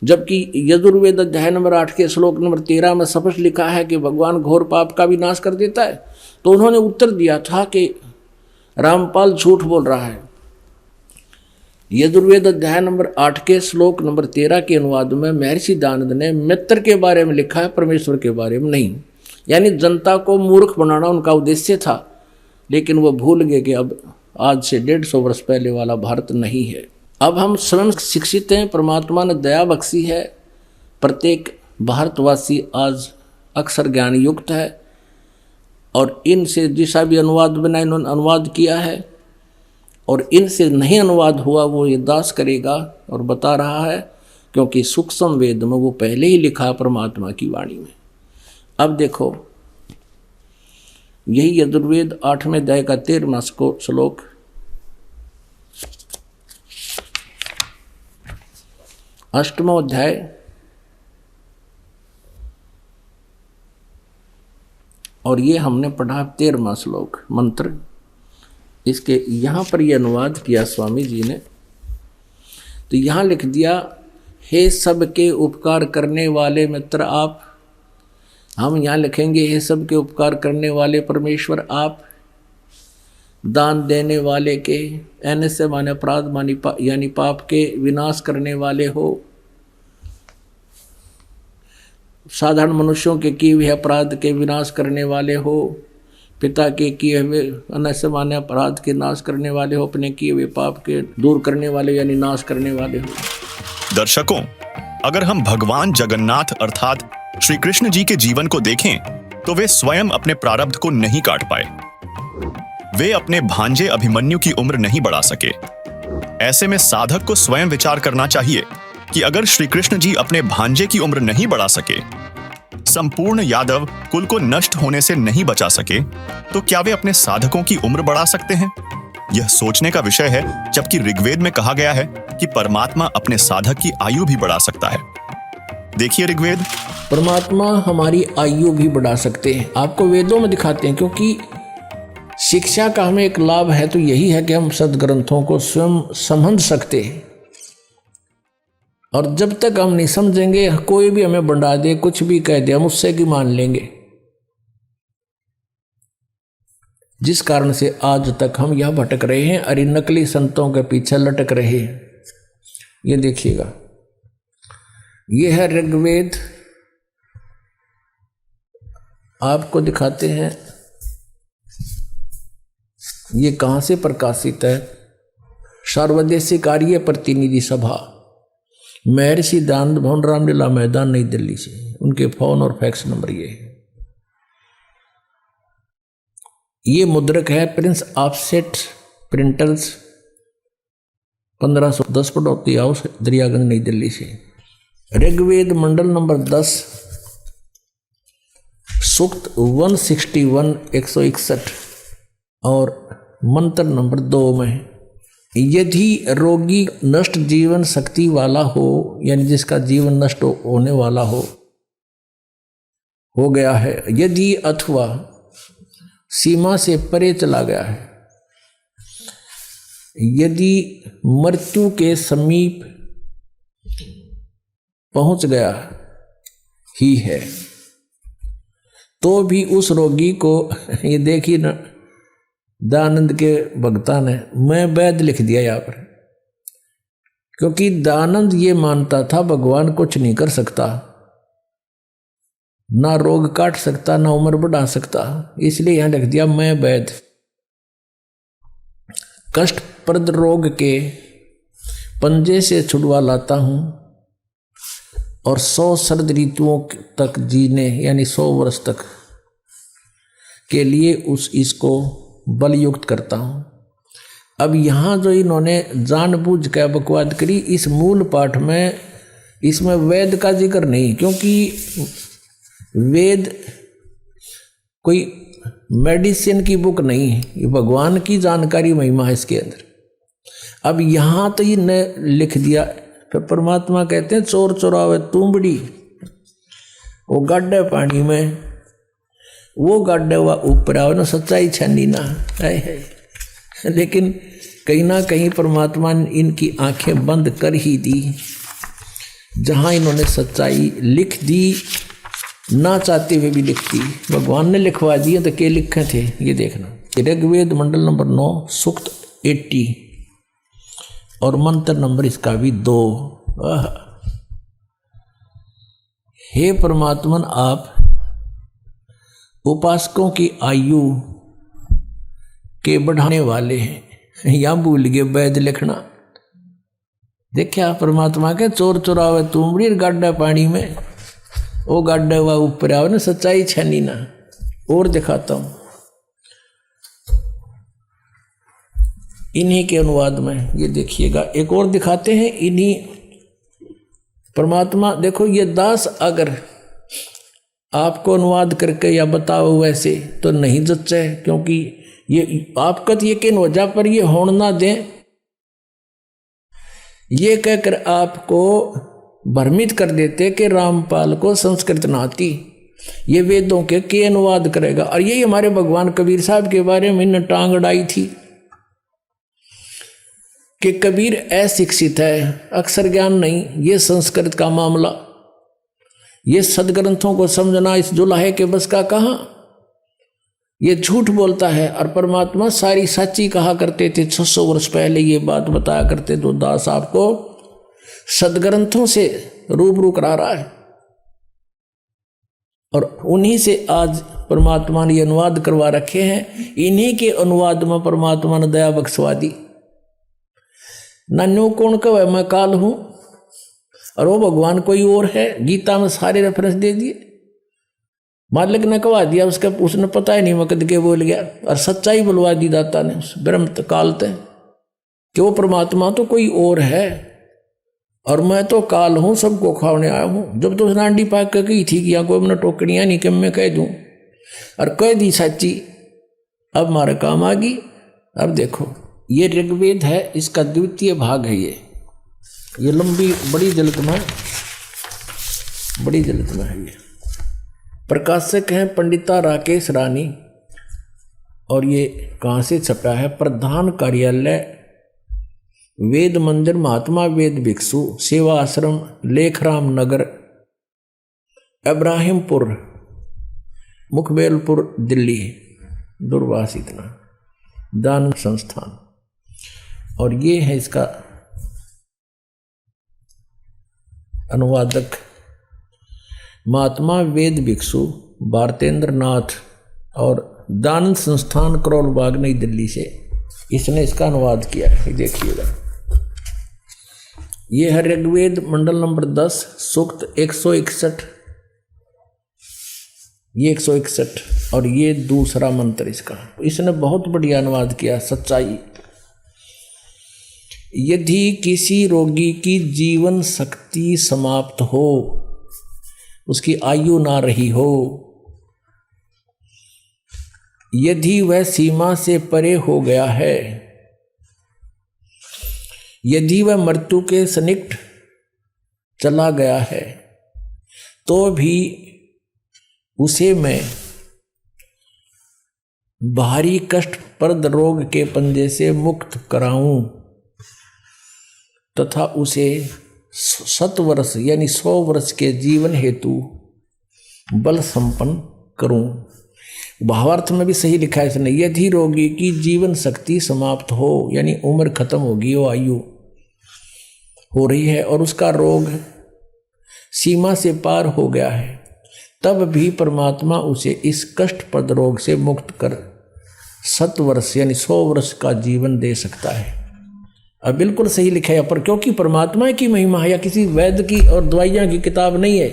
जबकि यजुर्वेद अध्याय नंबर 8 के श्लोक नंबर 13 में स्पष्ट लिखा है कि भगवान घोर पाप का भी नाश कर देता है। तो उन्होंने उत्तर दिया था कि रामपाल झूठ बोल रहा है। यजुर्वेद अध्याय नंबर 8 के श्लोक नंबर 13 के अनुवाद में महर्षि दयानंद ने मित्र के बारे में लिखा है, परमेश्वर के बारे में नहीं। यानी जनता को मूर्ख बनाना उनका उद्देश्य था, लेकिन वो भूल गए कि अब आज से 150 वर्ष पहले वाला भारत नहीं है। अब हम स्वयं शिक्षित हैं, परमात्मा ने दया बख्शी है, प्रत्येक भारतवासी आज अक्षर ज्ञान युक्त है और इनसे जिसा भी अनुवाद बना इन्होंने अनुवाद किया है, और इनसे नहीं अनुवाद हुआ वो ये दास करेगा और बता रहा है, क्योंकि सूक्ष्म वेद में वो पहले ही लिखा परमात्मा की वाणी में। अब देखो यही यजुर्वेद 8वें अध्याय का 13वां श्लोक, अष्टमो अध्याय और ये हमने पढ़ा 13वां श्लोक मंत्र। इसके यहाँ पर ये अनुवाद किया स्वामी जी ने, तो यहाँ लिख दिया हे सबके उपकार करने वाले मित्र आप। हम यहाँ लिखेंगे हे सबके उपकार करने वाले परमेश्वर आप, दान देने वाले के, एन से माने अपराध यानी पाप के विनाश करने वाले हो, साधारण मनुष्यों के किए हुए अपराध के विनाश करने वाले हो, पिता के किए हुए अनस्य माने अपराध के नाश करने वाले हो, अपने किए हुए पाप के दूर करने वाले यानी नाश करने वाले हो। दर्शकों, अगर हम भगवान जगन्नाथ अर्थात श्री कृष्ण जी के जीवन को देखें तो वे स्वयं अपने प्रारब्ध को नहीं काट पाए। वे अपने भांजे अभिमन्यु की उम्र नहीं बढ़ा सके। ऐसे में साधक को स्वयं विचार करना चाहिए कि अगर श्री कृष्ण जी अपने भांजे की उम्र नहीं बढ़ा सके, संपूर्ण यादव कुल को नष्ट होने से नहीं बचा सके, तो क्या वे अपने साधकों की उम्र बढ़ा सकते हैं? यह सोचने का विषय है, जबकि ऋग्वेद में कहा गया है कि परमात्मा अपने साधक की आयु भी बढ़ा सकता है। देखिए ऋग्वेद। परमात्मा हमारी आयु भी बढ़ा सकते हैं, आपको वेदों में दिखाते हैं, क्योंकि शिक्षा का हमें एक लाभ है तो यही है कि हम सदग्रंथों को स्वयं समझ सकते हैं। और जब तक हम नहीं समझेंगे, कोई भी हमें बढ़ा दे, कुछ भी कह दे, हम उससे की मान लेंगे। जिस कारण से आज तक हम यह भटक रहे हैं, अरे नकली संतों के पीछे लटक रहे हैं। ये देखिएगा, ये है ऋग्वेद, आपको दिखाते हैं ये कहाँ से प्रकाशित है। सर्वदेशीय कार्य प्रतिनिधि सभा, महर्षि दयानंद भवन, रामलीला मैदान, नई दिल्ली से। उनके फोन और फैक्स नंबर ये है। ये मुद्रक है प्रिंस ऑफसेट प्रिंटर्स, 1510 पड़ौती हाउस, दरियागंज, नई दिल्ली से। ऋग्वेद मंडल नंबर 10, सूक्त 161 161 और मंत्र नंबर 2 में, यदि रोगी नष्ट जीवन शक्ति वाला हो, यानी जिसका जीवन नष्ट होने वाला हो गया है, यदि अथवा सीमा से परे चला गया है, यदि मृत्यु के समीप पहुंच गया ही है, तो भी उस रोगी को, ये देखिए ना, दयानंद के भक्ता ने मैं वैद लिख दिया यहाँ पर, क्योंकि दयानंद ये मानता था भगवान कुछ नहीं कर सकता, ना रोग काट सकता, ना उम्र बढ़ा सकता, इसलिए यहां लिख दिया मैं वैद। कष्टप्रद रोग के पंजे से छुड़वा लाता हूं और 100 शरद ऋतुओं तक जीने, यानी 100 वर्ष तक के लिए इसको बलयुक्त करता हूं। अब यहां जो इन्होंने जानबूझ कर बकवाद करी, इस मूल पाठ में इसमें वेद का जिक्र नहीं, क्योंकि वेद कोई मेडिसिन की बुक नहीं है, ये भगवान की जानकारी महिमा है इसके अंदर। अब यहाँ तो ये न लिख दिया, फिर परमात्मा कहते हैं चोर चोरावे तुंबड़ी, वो गाड्डे पानी में, वो गाड्डे हुआ ऊपर आओ ना, सच्चाई छानी ना है। लेकिन कहीं ना कहीं परमात्मा ने इनकी आंखें बंद कर ही दी, जहाँ इन्होंने सच्चाई लिख दी, ना चाहते हुए भी लिखती, भगवान ने लिखवा दिए तो क्या लिखे थे ये देखना। ऋग्वेद मंडल नंबर 9, सूक्त 80 और मंत्र नंबर इसका भी 2। हे परमात्मन, आप उपासकों की आयु के बढ़ाने वाले हैं। या भूल गए वैद लिखना। देखिए परमात्मा के चोर चोरावे तुमड़ी गाड्डा पानी में, वो गाड्डा हुआ ऊपर आओ ना, सच्चाई छानी ना। और दिखाता हूं इन्हीं के अनुवाद में, ये देखिएगा एक और दिखाते हैं इन्हीं परमात्मा। देखो ये दास अगर आपको अनुवाद करके या बताओ वैसे तो नहीं जच्चे, क्योंकि ये आपका तो यकीन हो जा पर ये होने ना दें, ये कहकर आपको भ्रमित कर देते कि रामपाल को संस्कृत ना आती, ये वेदों के अनुवाद करेगा। और यही हमारे भगवान कबीर साहब के बारे में इन्हें टांग अड़ाई थी कि कबीर अशिक्षित है, अक्षर ज्ञान नहीं, ये संस्कृत का मामला, ये सदग्रंथों को समझना इस जुलाहे के बस का कहाँ, ये झूठ बोलता है। और परमात्मा सारी सच्ची कहा करते थे। 600 वर्ष पहले ये बात बताया करते, तो दास आपको सदग्रंथों से रूबरू करा रहा है। और उन्हीं से आज परमात्मा ने अनुवाद करवा रखे हैं। इन्हीं के अनुवाद में परमात्मा ने दया बख्शवा दी। नन्नू कौन कहे मैं काल हूं और वो भगवान कोई और है। गीता में सारे रेफरेंस दे दिए, मालिक ने कहा दिया, उसने पता ही नहीं मकद के बोल गया। और सच्चाई बुलवा दी दाता ने उस ब्रह्म काल ते कि वो परमात्मा तो कोई और है और मैं तो काल हूं, सबको खाने आया हूं। जब तो उसने अंडी पाक के कही थी कि यहाँ कोई मैंने टोकरियाँ नहीं कि मैं कह दूँ, और कह दी सच्ची, अब हमारे काम आ गई। अब देखो ये ऋग्वेद है, इसका द्वितीय भाग है। ये लंबी बड़ी जल्द में बड़ी जल्द में है ये। प्रकाशक हैं पंडिता राकेश रानी, और ये कहाँ से छपा है? प्रधान कार्यालय वेद मंदिर महात्मा वेद भिक्षु सेवा आश्रम लेखराम नगर इब्राहिमपुर मुखबेलपुर दिल्ली, दूरवास इतना दान संस्थान। और ये है इसका अनुवादक महात्मा वेद भिक्षु भारतेंद्र नाथ, और दान संस्थान करोल बाग नई दिल्ली से इसने इसका अनुवाद किया है। देखिएगा, ये है ऋग्वेद मंडल नंबर 10 सूक्त 161, ये 161, और ये दूसरा मंत्र इसका। इसने बहुत बढ़िया अनुवाद किया। सच्चाई, यदि किसी रोगी की जीवन शक्ति समाप्त हो, उसकी आयु ना रही हो, यदि वह सीमा से परे हो गया है, यदि वह मृत्यु के सन्निकट चला गया है, तो भी उसे मैं भारी कष्टप्रद रोग के पंजे से मुक्त कराऊं तथा उसे 7 वर्ष यानी 100 वर्ष के जीवन हेतु बल संपन्न करूं। भावार्थ में भी सही लिखा है इसने, यदि रोगी की जीवन शक्ति समाप्त हो यानी उम्र खत्म होगी, वो आयु हो रही है और उसका रोग सीमा से पार हो गया है, तब भी परमात्मा उसे इस कष्टप्रद रोग से मुक्त कर 7 वर्ष यानी 100 वर्ष का जीवन दे सकता है। अब बिल्कुल सही लिखा है, पर क्योंकि परमात्मा की महिमा है या किसी वैद्य की और दवाइयाँ की किताब नहीं है।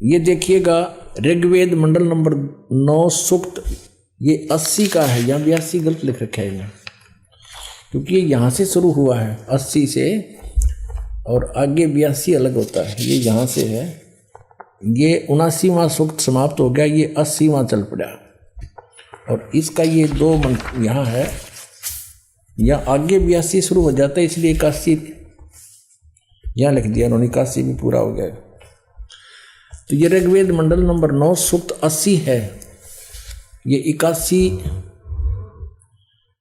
ये देखिएगा ऋग्वेद मंडल नंबर 9 सूक्त, ये 80 का है, यहाँ 82 गलत लिख रखा है यहाँ, क्योंकि ये यहाँ से शुरू हुआ है 80 से और आगे 82 अलग होता है। ये यहाँ से है, ये 79वां सूक्त समाप्त हो गया, ये 80वां चल पड़ा, और इसका ये 2 मंत्र यहाँ है, यहाँ आगे 82 शुरू हो जाता है, इसलिए 81 यहाँ लिख दिया उन्होंने, 81 भी पूरा हो गया। तो ये ऋग्वेद मंडल नंबर 9 सूक्त 80 है, ये 81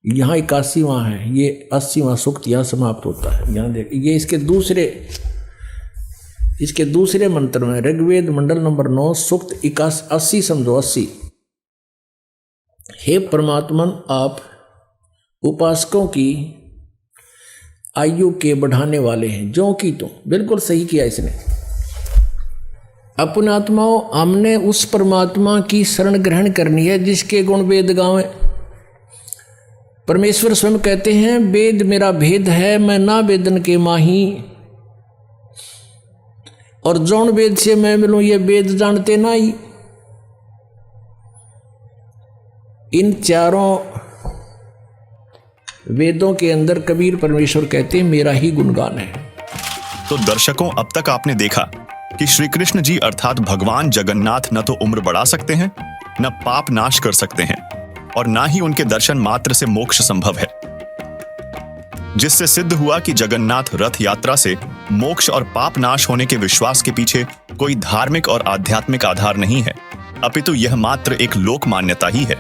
यहाँ 81वां है, ये 80वां सूक्त यहाँ समाप्त होता है। यहाँ देख, ये इसके दूसरे मंत्र में ऋग्वेद मंडल नंबर 9 सूक्त 80 समझो 80। हे परमात्मन, आप उपासकों की आयु के बढ़ाने वाले हैं, जो कि तो बिल्कुल सही किया इसने। अपने आत्माओं, हमने उस परमात्मा की शरण ग्रहण करनी है जिसके गुण वेद गावें। परमेश्वर स्वयं कहते हैं, वेद मेरा भेद है, मैं ना वेदन के माही, और जौन वेद से मैं मिलूं ये वेद जानते ना ही। इन चारों वेदों के अंदर कबीर परमेश्वर कहते हैं मेरा ही गुणगान है। तो दर्शकों, अब तक आपने देखा कि श्री कृष्ण जी अर्थात भगवान जगन्नाथ न तो उम्र बढ़ा सकते हैं, न पाप नाश कर सकते हैं, और ना ही उनके दर्शन मात्र से मोक्ष संभव है, जिससे सिद्ध हुआ कि जगन्नाथ रथ यात्रा से मोक्ष और पाप नाश होने के विश्वास के पीछे कोई धार्मिक और आध्यात्मिक आधार नहीं है, अपितु यह मात्र एक लोक मान्यता ही है।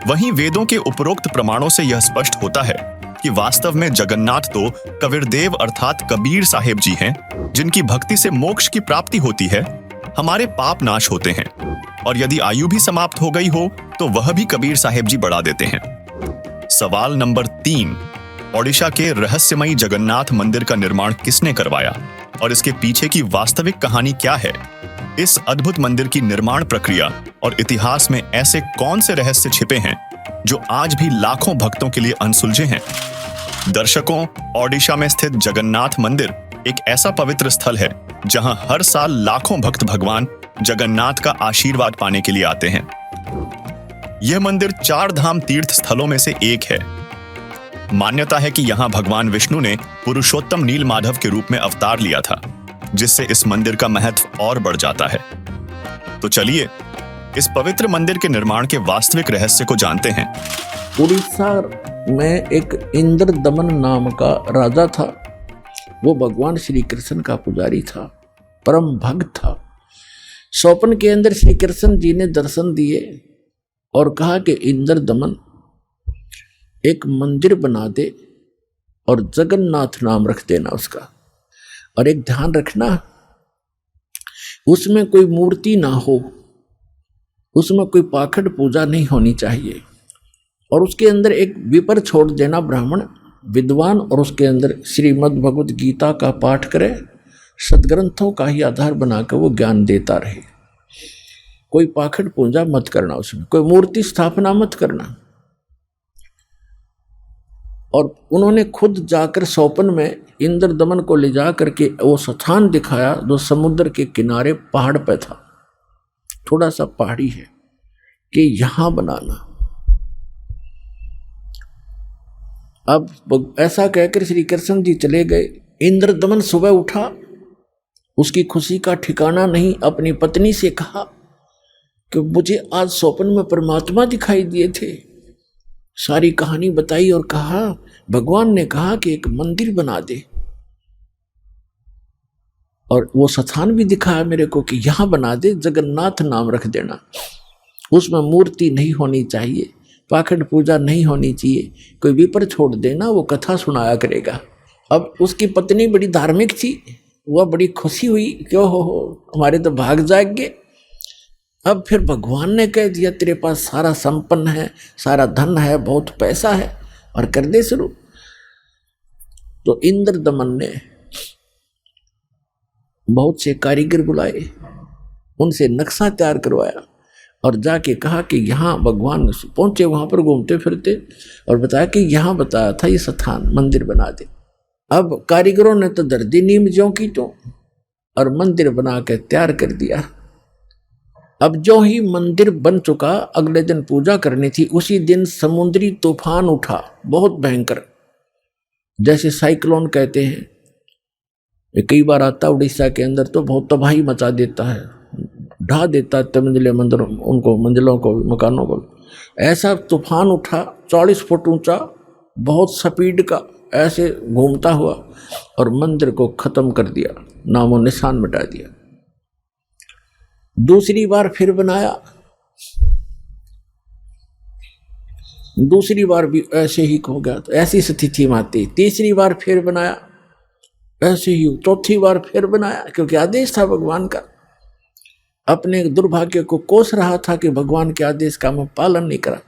वहीं वेदों के उपरोक्त प्रमाणों से यह स्पष्ट होता है कि वास्तव में जगन्नाथ तो कबीरदेव अर्थात कबीर साहेब जी हैं, जिनकी भक्ति से मोक्ष की प्राप्ति होती है, हमारे पाप नाश होते हैं, और यदि आयु भी समाप्त हो गई हो तो वह भी कबीर साहेब जी बढ़ा देते हैं। सवाल नंबर 3, ओडिशा के रहस्यमयी जगन्नाथ मंदिर का निर्माण किसने करवाया और इसके पीछे की वास्तविक कहानी क्या है? इस अद्भुत मंदिर की निर्माण प्रक्रिया और इतिहास में ऐसे कौन से रहस्य छिपे हैं जो आज भी लाखों भक्तों के लिए अनसुलझे हैं? दर्शकों, ओडिशा में स्थित जगन्नाथ मंदिर एक ऐसा पवित्र स्थल है जहां हर साल लाखों भक्त भगवान जगन्नाथ का आशीर्वाद पाने के लिए आते हैं। यह मंदिर 4 धाम तीर्थ स्थलों में से एक है। मान्यता है कि यहां भगवान विष्णु ने पुरुषोत्तम नीलमाधव के रूप में अवतार लिया था, जिससे इस मंदिर का महत्व और बढ़ जाता है। तो चलिए इस पवित्र मंदिर के निर्माण के वास्तविक रहस्य को जानते हैं। उड़ीसा में एक इंद्रदमन नाम का राजा था। वो भगवान श्री कृष्ण का पुजारी था, परम भक्त था, स्वप्न के अंदर श्री कृष्ण जी ने दर्शन दिए और कहा कि इंद्र दमन एक मंदिर बना दे और जगन्नाथ नाम रख देना उसका, और एक ध्यान रखना उसमें कोई मूर्ति ना हो, उसमें कोई पाखंड पूजा नहीं होनी चाहिए, और उसके अंदर एक विपर छोड़ देना ब्राह्मण विद्वान, और उसके अंदर श्रीमद् भगवत गीता का पाठ करे, सदग्रंथों का ही आधार बनाकर वो ज्ञान देता रहे। कोई पाखंड पूजा मत करना, उसमें कोई मूर्ति स्थापना मत करना। और उन्होंने खुद जाकर स्वप्न में इंद्र दमन को ले जा करके वो स्थान दिखाया जो समुद्र के किनारे पहाड़ पे था, थोड़ा सा पहाड़ी है, कि यहां बनाना। अब ऐसा कहकर श्री कृष्ण जी चले गए। इंद्र दमन सुबह उठा, उसकी खुशी का ठिकाना नहीं। अपनी पत्नी से कहा कि मुझे आज स्वप्न में परमात्मा दिखाई दिए थे। सारी कहानी बताई और कहा भगवान ने कहा कि एक मंदिर बना दे, और वो स्थान भी दिखाया मेरे को कि यहां बना दे, जगन्नाथ नाम रख देना, उसमें मूर्ति नहीं होनी चाहिए, पाखंड पूजा नहीं होनी चाहिए, कोई विपर छोड़ देना, वो कथा सुनाया करेगा। अब उसकी पत्नी बड़ी धार्मिक थी, वह बड़ी खुशी हुई, क्यों हो हमारे तो भाग जाग गए। अब फिर भगवान ने कह दिया तेरे पास सारा संपन्न है, सारा धन है, बहुत पैसा है, और कर दे शुरू। तो इंद्र दमन ने बहुत से कारीगर बुलाए, उनसे नक्शा तैयार करवाया और जाके कहा कि यहाँ भगवान पहुंचे, वहां पर घूमते फिरते, और बताया कि यहाँ बताया था ये स्थान मंदिर बना दे। अब कारीगरों ने तो दर्दी नीम ज्यों की तो, और मंदिर बना के तैयार कर दिया। अब जो ही मंदिर बन चुका, अगले दिन पूजा करनी थी, उसी दिन समुद्री तूफान उठा, बहुत भयंकर, जैसे साइक्लोन कहते हैं। ये कई बार आता उड़ीसा के अंदर, तो बहुत तबाही मचा देता है, ढा देता है मंजिले मंदिरों उनको, मंजिलों को, मकानों को। ऐसा तूफान उठा 40 फुट ऊंचा, बहुत स्पीड का, ऐसे घूमता हुआ, और मंदिर को खत्म कर दिया, नामो निशान मिटा दिया। दूसरी बार फिर बनाया, दूसरी बार भी ऐसे ही हो गया, तो ऐसी स्थिति में आती। तीसरी बार फिर बनाया, ऐसे ही। चौथी बार फिर बनाया, क्योंकि आदेश था भगवान का। अपने दुर्भाग्य को कोस रहा था कि भगवान के आदेश का मैं पालन नहीं करा।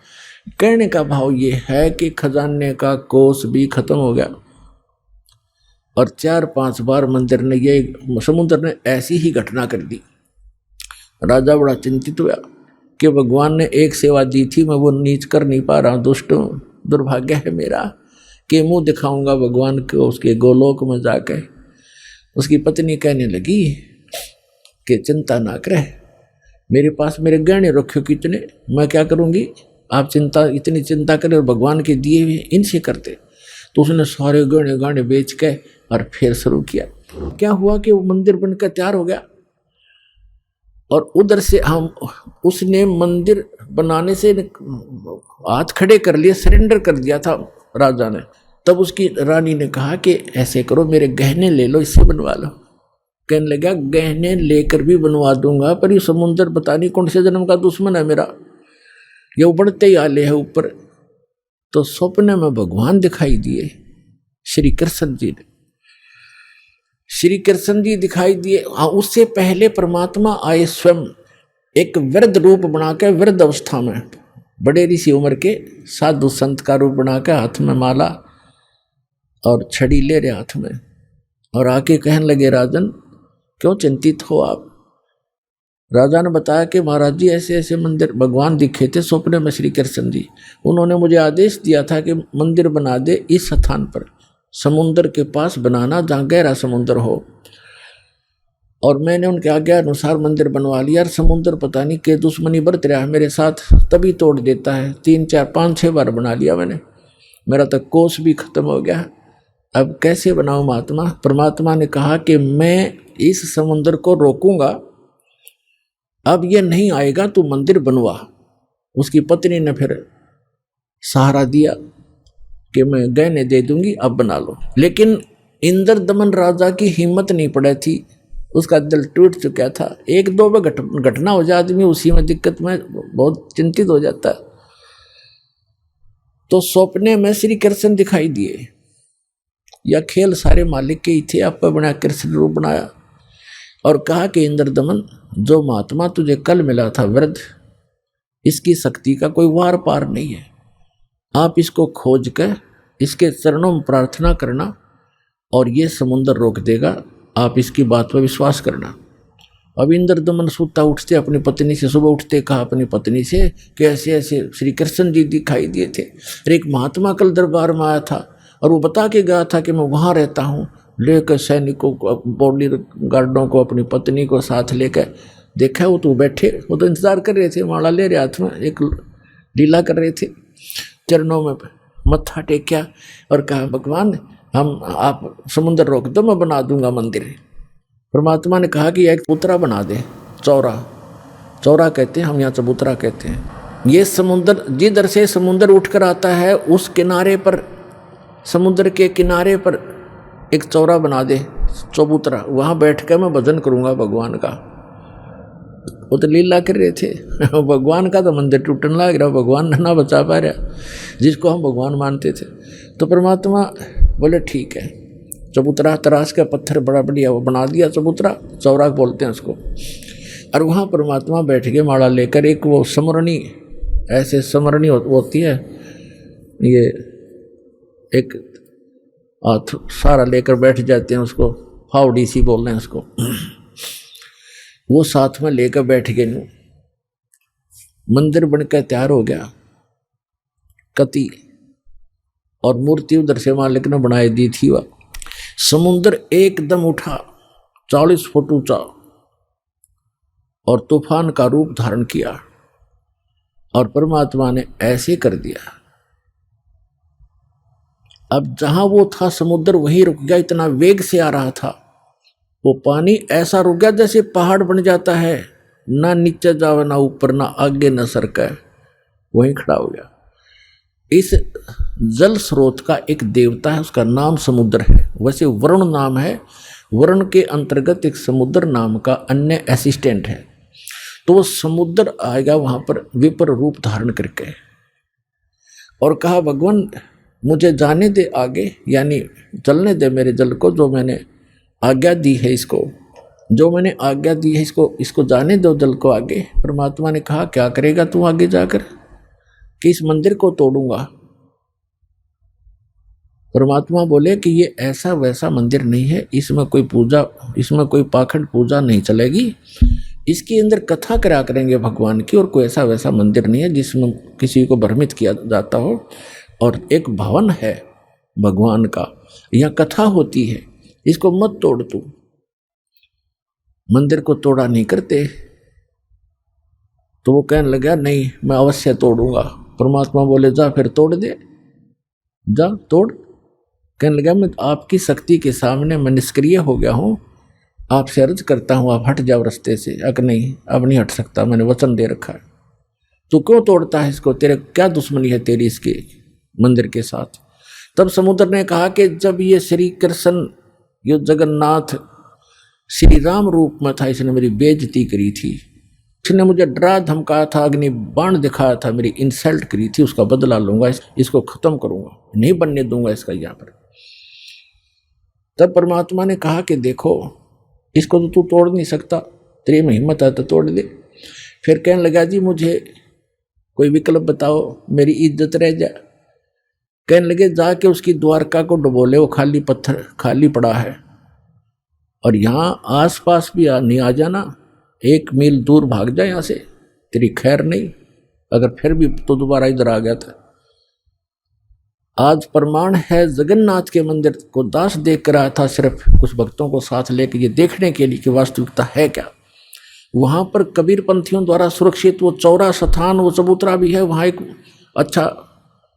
कहने का भाव ये है कि खजाने का कोस भी खत्म हो गया, और 4-5 बार मंदिर ने, ये समुद्र ने ऐसी ही घटना कर दी। राजा बड़ा चिंतित हुआ कि भगवान ने एक सेवा दी थी, मैं वो नीच कर नहीं पा रहा, दुष्ट हूँ, दुर्भाग्य है मेरा कि मुंह दिखाऊंगा भगवान को उसके गोलोक में जाकर। उसकी पत्नी कहने लगी कि चिंता ना करे, मेरे पास मेरे गहने रखे कितने, मैं क्या करूँगी, आप इतनी चिंता करें, और भगवान के दिए हुए इनसे करते। तो उसने सारे गहने गाने बेच के और फिर शुरू किया। क्या हुआ कि वो मंदिर बनकर तैयार हो गया, और उधर से उसने मंदिर बनाने से हाथ खड़े कर लिए, सरेंडर कर दिया था राजा ने। तब उसकी रानी ने कहा कि ऐसे करो, मेरे गहने ले लो, इससे बनवा लो। कहने लगा गहने लेकर भी बनवा दूंगा, पर ये समुद्र पता नहीं कौन से जन्म का दुश्मन है मेरा, ये उबड़ते ही आले है ऊपर। तो स्वप्न में भगवान दिखाई दिए, श्री कृष्ण जी ने, श्री कृष्ण जी दिखाई दिए। उससे पहले परमात्मा आए स्वयं, एक वृद्ध रूप बनाकर, वृद्ध अवस्था में, बड़े ऋषि उम्र के साधु संत का रूप बनाकर, हाथ में माला और छड़ी ले रहे हाथ में, और आके कहने लगे राजन क्यों चिंतित हो आप। राजा ने बताया कि महाराज जी ऐसे ऐसे मंदिर भगवान दिखे थे स्वप्न में श्री कृष्ण जी, उन्होंने मुझे आदेश दिया था कि मंदिर बना दे इस स्थान पर, समुद्र के पास बनाना जहाँ गहरा समुद्र हो, और मैंने उनके आज्ञा अनुसार मंदिर बनवा लिया। और समुद्र पता नहीं के दुश्मनी बरत रहा है मेरे साथ, तभी तोड़ देता है। 3, 4, 5, 6 बार बना लिया मैंने, मेरा तो कोष भी खत्म हो गया। अब कैसे बनाऊं महात्मा। परमात्मा ने कहा कि मैं इस समुद्र को रोकूंगा, अब ये नहीं आएगा, तू मंदिर बनवा। उसकी पत्नी ने फिर सहारा दिया कि मैं गहने दे दूंगी, अब बना लो। लेकिन इंद्र दमन राजा की हिम्मत नहीं पड़ी थी, उसका दिल टूट चुका था। एक दो में घटना हो जाए आदमी उसी में दिक्कत में बहुत चिंतित हो जाता है। तो सपने में श्री कृष्ण दिखाई दिए। यह खेल सारे मालिक के ही थे, आप बना कृष्ण रूप बनाया और कहा कि इंद्रदमन, जो महात्मा तुझे कल मिला था वृद्ध, इसकी शक्ति का कोई वार पार नहीं है। आप इसको खोज कर इसके चरणों में प्रार्थना करना और ये समुद्र रोक देगा। आप इसकी बात पर विश्वास करना। अब इंद्रदमन सूता उठते अपनी पत्नी से, सुबह उठते कहा अपनी पत्नी से कि ऐसे ऐसे श्री कृष्ण जी दिखाई दिए थे और एक महात्मा कल दरबार में आया था और वो बता के गया था कि मैं वहाँ रहता हूँ। लेकर सैनिकों को, बॉडी गार्डों को, अपनी पत्नी को साथ लेकर देखा। वो तो बैठे, वो तो इंतजार कर रहे थे, माला ले रहे हाथ में, एक लीला कर रहे थे। चरणों में मत्था टेक्या और कहा भगवान आप समुद्र रोक दो, मैं बना दूंगा मंदिर। परमात्मा ने कहा कि एक चबूतरा बना दे, चौरा कहते हैं हम यहाँ, चबूतरा कहते हैं। ये समुद्र जिधर से समुद्र उठकर आता है उस किनारे पर, समुद्र के किनारे पर एक चौरा बना दे, चबूतरा। वहाँ बैठ कर मैं भजन करूँगा भगवान का। वो तो लीला कर रहे थे। भगवान का तो मंदिर टूटने लग रहा, भगवान ना बचा पा रहा जिसको हम भगवान मानते थे। तो परमात्मा बोले ठीक है, चबूतरा तराश का पत्थर बड़ा बढ़िया वो बना दिया, चबूतरा, चौरा बोलते हैं उसको। और वहाँ परमात्मा बैठ के माला लेकर, एक वो समरणी, ऐसे समरणी होती है, ये एक हाथ सारा लेकर बैठ जाते हैं, उसको फावड़ी सी बोल रहे हैं उसको। वो साथ में लेकर बैठ गए। मंदिर बनकर तैयार हो गया, कति और मूर्ति उधर से मालिक ने बनाई दी थी। वह समुद्र एकदम उठा, 40 फुट ऊंचा, और तूफान का रूप धारण किया। और परमात्मा ने ऐसे कर दिया, अब जहां वो था समुद्र वहीं रुक गया। इतना वेग से आ रहा था वो पानी, ऐसा रुक गया जैसे पहाड़ बन जाता है, ना नीचे जावे ना ऊपर, ना आगे न सरके, वहीं खड़ा हो गया। इस जल स्रोत का एक देवता है, उसका नाम समुद्र है। वैसे वरुण नाम है, वरुण के अंतर्गत एक समुद्र नाम का अन्य असिस्टेंट है। तो वो समुद्र आएगा वहां पर विपर रूप धारण करके और कहा भगवान मुझे जाने दे आगे, यानी चलने दे मेरे जल को, जो मैंने आज्ञा दी है इसको, जो मैंने आज्ञा दी है इसको जाने दो जल को आगे। परमात्मा ने कहा क्या करेगा तू आगे जाकर? कि इस मंदिर को तोड़ूंगा। परमात्मा बोले कि ये ऐसा वैसा मंदिर नहीं है, इसमें कोई पूजा, इसमें कोई पाखंड पूजा नहीं चलेगी, इसके अंदर कथा करा करेंगे भगवान की, और कोई ऐसा वैसा मंदिर नहीं है जिसमें किसी को भ्रमित किया जाता हो। और एक भवन है भगवान का, यहाँ कथा होती है, इसको मत तोड़ तू। मंदिर को तोड़ा नहीं करते। तो वो कहने लगा नहीं मैं अवश्य तोड़ूंगा। परमात्मा बोले जा फिर तोड़ दे, जा तोड़। कहने लगा मैं आपकी शक्ति के सामने मैं निष्क्रिय हो गया हूँ, आपसे अर्ज करता हूँ आप हट जाओ रास्ते से। अगर नहीं अब नहीं हट सकता, मैंने वचन दे रखा है। तू क्यों तोड़ता है इसको, तेरे क्या दुश्मनी है तेरी इसके मंदिर के साथ? तब समुद्र ने कहा कि जब ये श्री कृष्ण, ये जगन्नाथ श्री राम रूप में था, इसने मेरी बेइज्जती करी थी, इसने मुझे डरा धमकाया था, अग्नि बाण दिखाया था, मेरी इंसल्ट करी थी, उसका बदला लूंगा, इसको खत्म करूंगा, नहीं बनने दूंगा इसका यहाँ पर। तब परमात्मा ने कहा कि देखो इसको तो तू तोड़ नहीं सकता, तेरी में हिम्मत है तो तोड़ दे। फिर कहने लगा जी मुझे कोई विकल्प बताओ, मेरी इज्जत रह जाए। कहने लगे जाके उसकी द्वारका को डुबोले, वो खाली पत्थर खाली पड़ा है, और यहाँ आसपास भी नहीं आ जाना, 1 मील दूर भाग जाए यहाँ से, तेरी खैर नहीं। अगर फिर भी तो दोबारा इधर आ गया था। आज प्रमाण है जगन्नाथ के मंदिर को दास देख कर आया था, सिर्फ कुछ भक्तों को साथ लेकर ये देखने के लिए कि वास्तविकता है क्या। वहाँ पर कबीर पंथियों द्वारा सुरक्षित वो चौरा स्थान, वो चबूतरा भी है, वहाँ एक अच्छा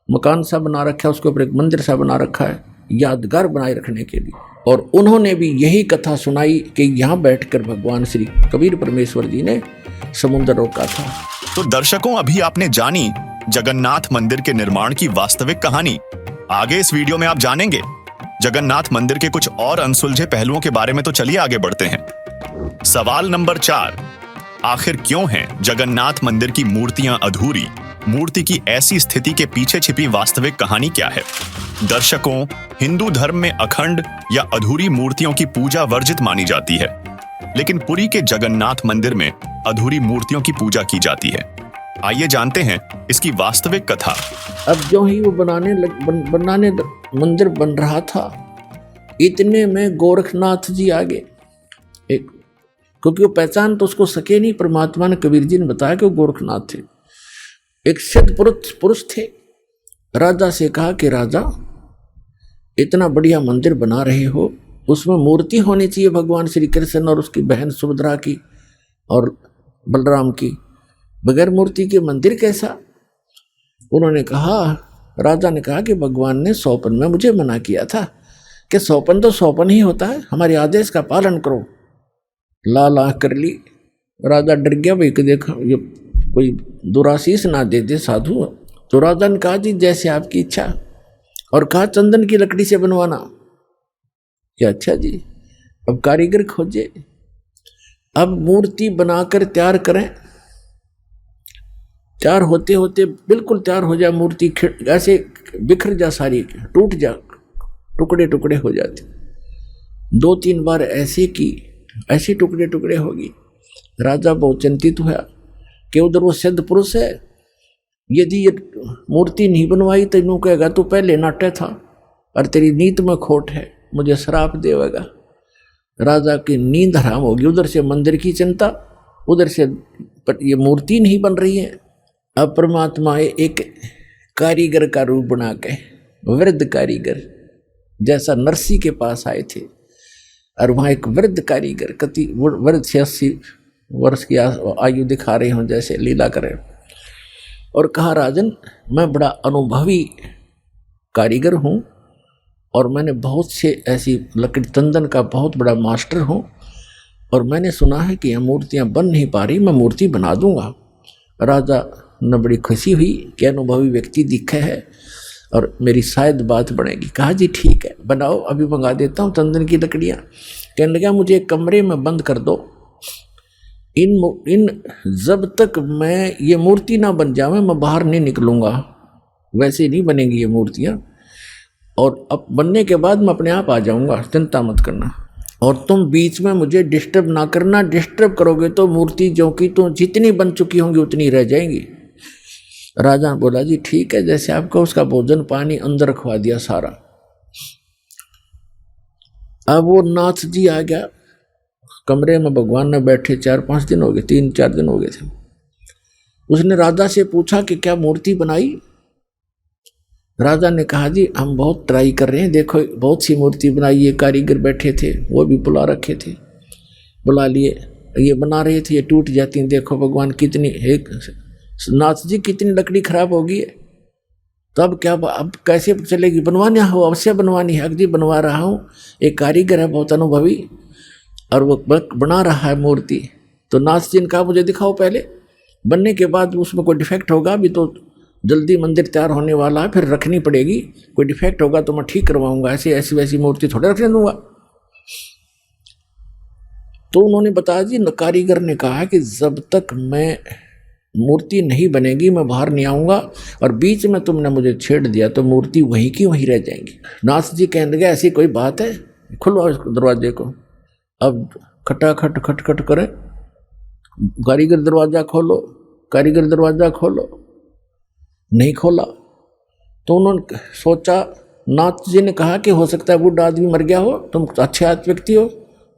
मकान सा बना रखा है, उसके ऊपर एक मंदिर सा बना रखा है यादगार बनाए रखने के लिए। और उन्होंने भी यही कथा सुनाई कि यहाँ बैठकर भगवान श्री कबीर परमेश्वर जी ने समुद्र रोका था। तो दर्शकों अभी आपने जानी जगन्नाथ मंदिर के निर्माण की वास्तविक कहानी। आगे इस वीडियो में आप जानेंगे जगन्नाथ मंदिर के कुछ और अनसुलझे पहलुओं के बारे में। तो चलिए आगे बढ़ते हैं। सवाल नंबर 4, आखिर क्यों हैं जगन्नाथ मंदिर की मूर्तियां अधूरी? मूर्ति की ऐसी स्थिति के पीछे छिपी वास्तविक कहानी क्या है? दर्शकों, हिंदू धर्म में अखंड या अधूरी मूर्तियों की पूजा वर्जित मानी जाती है, लेकिन पुरी के जगन्नाथ मंदिर में अधूरी मूर्तियों की पूजा की जाती है। आइए जानते हैं इसकी वास्तविक कथा। अब जो ही वो बनाने मंदिर बन रहा था, इतने में गोरखनाथ जी आ गए। एक क्योंकि वो पहचान तो उसको सके नहीं, परमात्मा ने, कबीर जी ने बताया कि वो गोरखनाथ थे। एक सिद्ध पुरुष थे। राजा से कहा कि राजा, इतना बढ़िया मंदिर बना रहे हो, उसमें मूर्ति होनी चाहिए भगवान श्री कृष्ण और उसकी बहन सुभद्रा की और बलराम की। बगैर मूर्ति के मंदिर कैसा? उन्होंने कहा, राजा ने कहा कि भगवान ने सौपन में मुझे मना किया था कि सौपन तो सौपन ही होता है, हमारे आदेश का पालन करो। लाल आँख कर ली। राजा डर गया, भाई कि देखा ये कोई दुराशीष ना दे दे साधु। तो राजा ने कहा, जी जैसे आपकी इच्छा, और कहा चंदन की लकड़ी से बनवाना। क्या? अच्छा जी। अब कारीगर खोजे, अब मूर्ति बनाकर तैयार करें। तैयार होते होते बिल्कुल तैयार हो जाए मूर्ति, ऐसे बिखर जा, सारी टूट जा, टुकड़े टुकड़े हो जाते। 2-3 बार ऐसे की, ऐसे टुकड़े टुकड़े होगी। राजा बहुत चिंतित हुआ कि उधर वो सिद्ध पुरुष है, यदि ये मूर्ति नहीं बनवाई तो यूँ कहेगा तू पहले नाट्य था और तेरी नीत में खोट है, मुझे श्राप देगा। राजा की नींद हराम होगी। उधर से मंदिर की चिंता, उधर से ये मूर्ति नहीं बन रही है। अब परमात्मा एक कारीगर का रूप बना के, वृद्ध कारीगर जैसा नरसी के पास आए थे, और वहाँ एक वृद्ध कारीगर, कति वृद्ध 80 वर्ष की आयु दिखा रहे हों, जैसे लीला करें, और कहा, राजन मैं बड़ा अनुभवी कारीगर हूँ और मैंने बहुत से ऐसी लकड़ी चंदन का बहुत बड़ा मास्टर हूँ, और मैंने सुना है कि यह मूर्तियाँ बन नहीं पा रही, मैं मूर्ति बना दूंगा। राजा ने बड़ी खुशी हुई कि अनुभवी व्यक्ति दिखे है और मेरी शायद बात बनेगी। कहा, जी ठीक है, बनाओ, अभी मंगा देता हूँ चंदन की लकड़ियाँ। कहने लगा, मुझे एक कमरे में बंद कर दो, इन जब तक मैं ये मूर्ति ना बन जावे मैं बाहर नहीं निकलूँगा। वैसे नहीं बनेंगी ये मूर्तियाँ, और अब बनने के बाद मैं अपने आप आ जाऊँगा, चिंता मत करना, और तुम बीच में मुझे डिस्टर्ब ना करना। डिस्टर्ब करोगे तो मूर्ति जो कि तो जितनी बन चुकी होंगी उतनी रह जाएंगी। राजा बोला, जी ठीक है, जैसे आपका। उसका भोजन पानी अंदर रखवा दिया सारा। अब वो नाथ जी आ गया कमरे में, भगवान ने बैठे 4-5 दिन हो गए, 3-4 दिन हो गए थे। उसने राजा से पूछा कि क्या मूर्ति बनाई? राजा ने कहा, जी हम बहुत ट्राई कर रहे हैं, देखो बहुत सी मूर्ति बनाई है। कारीगर बैठे थे, वो भी बुला रखे थे, बुला लिए, ये बना रहे थे, ये टूट जाती, देखो भगवान कितनी, एक नाथ जी कितनी लकड़ी खराब होगी है, तब क्या, अब कैसे चलेगी? बनवानी हो, अवश्य बनवानी है, अगली बनवा रहा हूँ। एक कारीगर है बहुत अनुभवी और वो बना रहा है मूर्ति। तो नाथ जी ने कहा, मुझे दिखाओ पहले, बनने के बाद उसमें कोई डिफेक्ट होगा, अभी तो जल्दी मंदिर तैयार होने वाला है, फिर रखनी पड़ेगी, कोई डिफेक्ट होगा तो मैं ठीक करवाऊंगा, ऐसी ऐसी वैसी मूर्ति थोड़े रखने दूंगा। तो उन्होंने बताया, जी कारीगर ने कहा कि जब तक मैं मूर्ति नहीं बनेगी मैं बाहर नहीं आऊँगा, और बीच में तुमने मुझे छेड़ दिया तो मूर्ति वहीं की वहीं रह जाएंगी। नाथ जी कहने लगे, ऐसी कोई बात है, खुलवाओ इस दरवाजे को। अब खटाखट खटखट करे, कारीगर दरवाज़ा खोलो, कारीगर दरवाज़ा खोलो, नहीं खोला। तो उन्होंने सोचा, नाथ जी ने कहा कि हो सकता है बूढ़ा आदमी मर गया हो, तुम अच्छे व्यक्ति हो,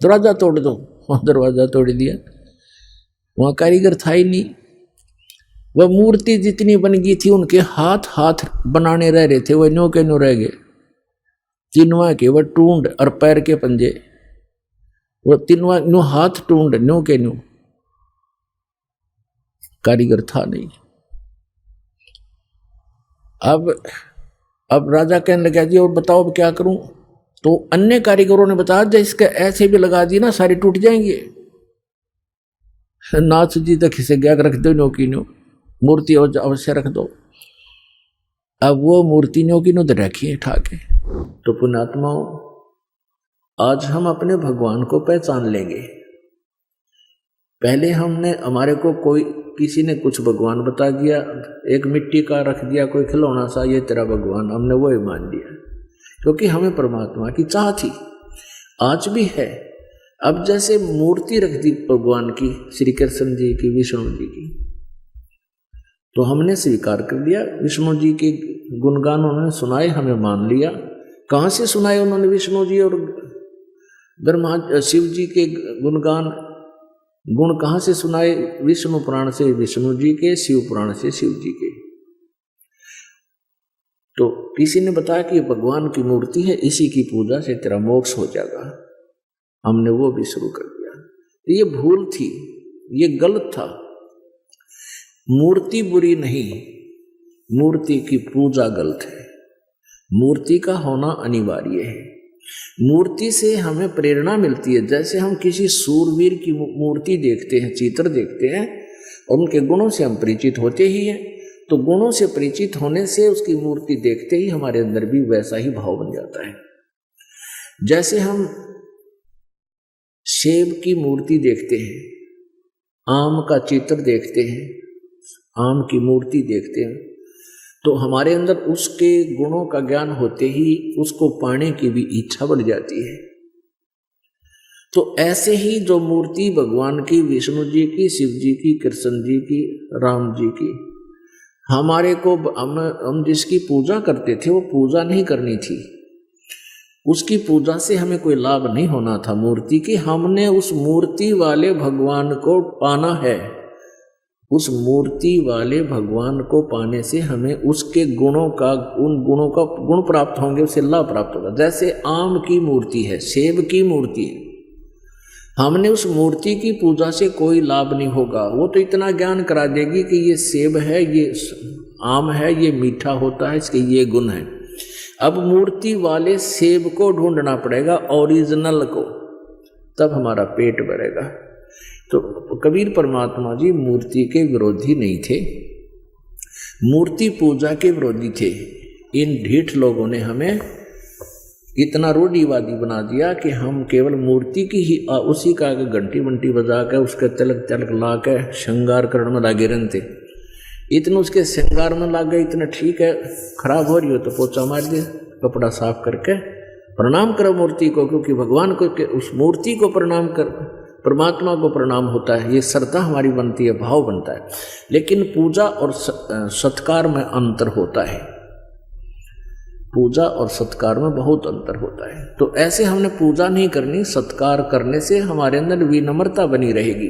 दरवाज़ा तोड़ दो। दरवाज़ा तोड़ दिया, वहाँ कारीगर था ही नहीं। वह मूर्ति जितनी बन गई थी, उनके हाथ हाथ बनाने रह रहे थे, वह न्यो के न्यो रह गए। तीनवा के वह टूंड और पैर के पंजे, वह तीनवा न्यो हाथ टूंड, न्यो के न्यो, कारीगर था नहीं। अब राजा कहने लगा, जी और बताओ अब क्या करूं? तो अन्य कारीगरों ने बताया, जब इसके ऐसे भी लगा दी ना सारी टूट जाएंगे। नाथ जी तक इसे गया, रख दो न्यो की न्यो, मूर्ति अवश्य रख दो। अब वो मूर्ति न्यो की न्यो तो रखी ठाके। तो पुण्यात्माओं, आज हम अपने भगवान को पहचान लेंगे। पहले हमारे को कोई किसी ने कुछ भगवान बता दिया, एक मिट्टी का रख दिया कोई खिलौना सा, ये तेरा भगवान, हमने वो ही मान लिया, क्योंकि हमें परमात्मा की चाह थी, आज भी है। अब जैसे मूर्ति रख दी भगवान की, श्री कृष्ण जी की, विष्णु जी की, तो हमने स्वीकार कर लिया। विष्णु जी के गुणगान उन्होंने सुनाए, हमें मान लिया। कहाँ से सुनाए उन्होंने विष्णु जी और ब्रह्मा शिव जी के गुणगान, गुण कहाँ से सुनाए? विष्णु पुराण से विष्णु जी के, शिव पुराण से शिव जी के। तो किसी ने बताया कि भगवान की मूर्ति है, इसी की पूजा से तेरा मोक्ष हो जाएगा, हमने वो भी शुरू कर दिया। ये भूल थी, ये गलत था। मूर्ति बुरी नहीं, मूर्ति की पूजा गलत है। मूर्ति का होना अनिवार्य है। मूर्ति से हमें प्रेरणा मिलती है। जैसे हम किसी सूरवीर की मूर्ति देखते हैं, चित्र देखते हैं, और उनके गुणों से हम परिचित होते ही हैं, तो गुणों से परिचित होने से उसकी मूर्ति देखते ही हमारे अंदर भी वैसा ही भाव बन जाता है। जैसे हम सेब की मूर्ति देखते हैं, आम का चित्र देखते हैं, आम की मूर्ति देखते हैं, तो हमारे अंदर उसके गुणों का ज्ञान होते ही उसको पाने की भी इच्छा बढ़ जाती है। तो ऐसे ही जो मूर्ति भगवान की, विष्णु जी की, शिव जी की, कृष्ण जी की, राम जी की, हमारे को हम जिसकी पूजा करते थे वो पूजा नहीं करनी थी। उसकी पूजा से हमें कोई लाभ नहीं होना था मूर्ति की। हमने उस मूर्ति वाले भगवान को पाना है। उस मूर्ति वाले भगवान को पाने से हमें उसके गुणों का, उन गुणों का गुण प्राप्त होंगे, उससे लाभ प्राप्त होगा। जैसे आम की मूर्ति है, सेब की मूर्ति है, हमने उस मूर्ति की पूजा से कोई लाभ नहीं होगा। वो तो इतना ज्ञान करा देगी कि ये सेब है, ये आम है, ये मीठा होता है, इसके ये गुण है। अब मूर्ति वाले सेब को ढूंढना पड़ेगा, ओरिजिनल को, तब हमारा पेट भरेगा। तो कबीर परमात्मा जी मूर्ति के विरोधी नहीं थे, मूर्ति पूजा के विरोधी थे। इन ढीठ लोगों ने हमें इतना रूढ़िवादी बना दिया कि हम केवल मूर्ति की ही उसी का घंटी वंटी बजा कर, उसके तिलक तिलक ला के श्रृंगार करने में लगे रहते। इतना उसके श्रृंगार में लग गए, इतना ठीक है, खराब हो रही हो तो पोछा मार दे, कपड़ा साफ करके प्रणाम करो मूर्ति को, क्योंकि भगवान को उस मूर्ति को प्रणाम कर, परमात्मा को प्रणाम होता है। ये श्रद्धा हमारी बनती है, भाव बनता है। लेकिन पूजा और सत्कार में अंतर होता है। पूजा और सत्कार में बहुत अंतर होता है। तो ऐसे हमने पूजा नहीं करनी, सत्कार करने से हमारे अंदर विनम्रता बनी रहेगी।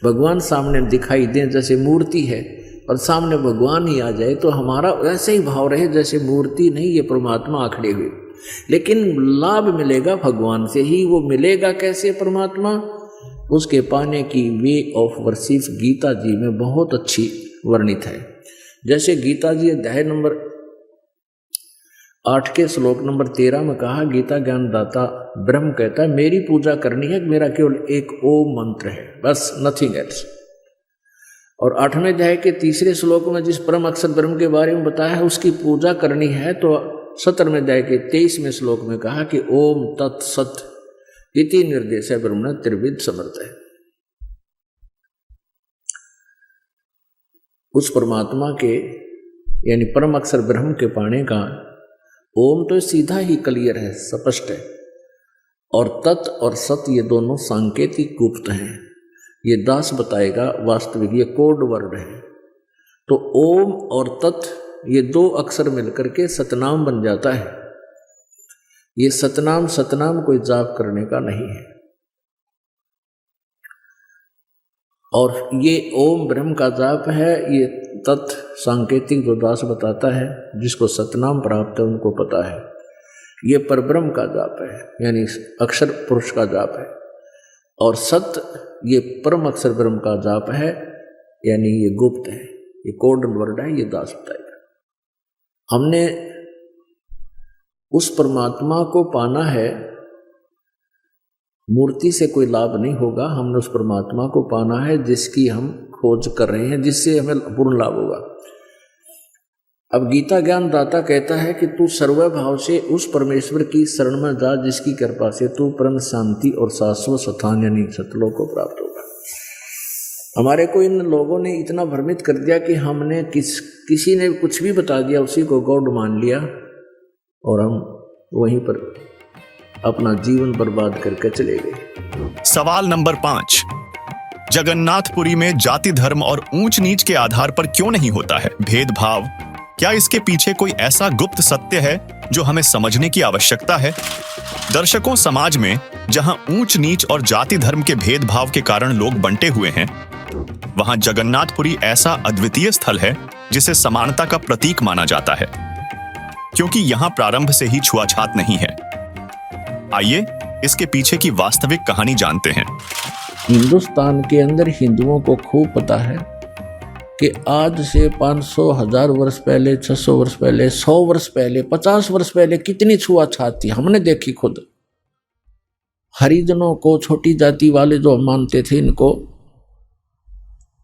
भगवान सामने दिखाई दें जैसे मूर्ति है, और सामने भगवान ही आ जाए तो हमारा वैसे ही भाव रहे जैसे मूर्ति नहीं, ये परमात्मा आखड़े हुए। लेकिन लाभ मिलेगा भगवान से ही। वो मिलेगा कैसे परमात्मा? उसके पाने की वे ऑफ वर्शिप गीता जी में बहुत अच्छी वर्णित है। जैसे गीता जी अध्याय नंबर 8 के श्लोक नंबर 13 में कहा, गीता ज्ञानदाता ब्रह्म कहता है मेरी पूजा करनी है, मेरा केवल एक ओम मंत्र है, बस, नथिंग एल्स। और 8वें अध्याय के 3 श्लोक में जिस परम अक्षर ब्रह्म के बारे में बताया है उसकी पूजा करनी है, तो 17वें अध्याय के 23वें श्लोक में कहा कि ओम तत्सत इति निर्देश है ब्रह्म त्रिविध समर्थ है। उस परमात्मा के यानी परम अक्षर ब्रह्म के पाने का ओम तो सीधा ही क्लियर है, स्पष्ट है, और तत् और सत ये दोनों सांकेतिक गुप्त हैं। ये दास बताएगा, वास्तविक ये कोड वर्ड है। तो ओम और तत् ये 2 अक्षर मिलकर के सतनाम बन जाता है। ये सतनाम कोई जाप करने का नहीं है। और ये ओम ब्रह्म का जाप है, ये तत् सांकेतिक जो दास बताता है, जिसको सतनाम प्राप्त है उनको पता है। ये परब्रह्म का जाप है, यानी अक्षर पुरुष का जाप है। और सत ये परम अक्षर ब्रह्म का जाप है, यानी ये गुप्त है, ये कोड वर्ड है, ये दास बताएगा। हमने उस परमात्मा को पाना है, मूर्ति से कोई लाभ नहीं होगा। हमने उस परमात्मा को पाना है जिसकी हम खोज कर रहे हैं, जिससे हमें पूर्ण लाभ होगा। अब गीता ज्ञान दाता कहता है कि तू सर्वभाव से उस परमेश्वर की शरण में जा जिसकी कृपा से तू परम शांति और शाश्वत स्थान यानी सतलोक को प्राप्त होगा। हमारे को इन लोगों ने इतना भ्रमित कर दिया कि हमने किसी ने कुछ भी बता दिया उसी को गॉड मान लिया और हम वहीं पर अपना जीवन बर्बाद करके चले गए। सवाल नंबर 5, जगन्नाथपुरी में जाति धर्म और ऊंच नीच के आधार पर क्यों नहीं होता है भेदभाव? क्या इसके पीछे कोई ऐसा गुप्त सत्य है जो हमें समझने की आवश्यकता है? दर्शकों, समाज में जहां ऊंच नीच और जाति धर्म के भेदभाव के कारण लोग बंटे हुए हैं, वहां जगन्नाथपुरी ऐसा अद्वितीय स्थल है जिसे समानता का प्रतीक माना जाता है, क्योंकि यहां प्रारंभ से ही छुआछात नहीं है। आइए इसके पीछे की वास्तविक कहानी जानते हैं। हिंदुस्तान के अंदर हिंदुओं को खूब पता है कि आज से 500 1000 वर्ष पहले, 600 वर्ष पहले, 100 वर्ष पहले, 50 वर्ष पहले कितनी छुआछात थी, हमने देखी खुद। हरिजनों को, छोटी जाति वाले जो मानते थे, इनको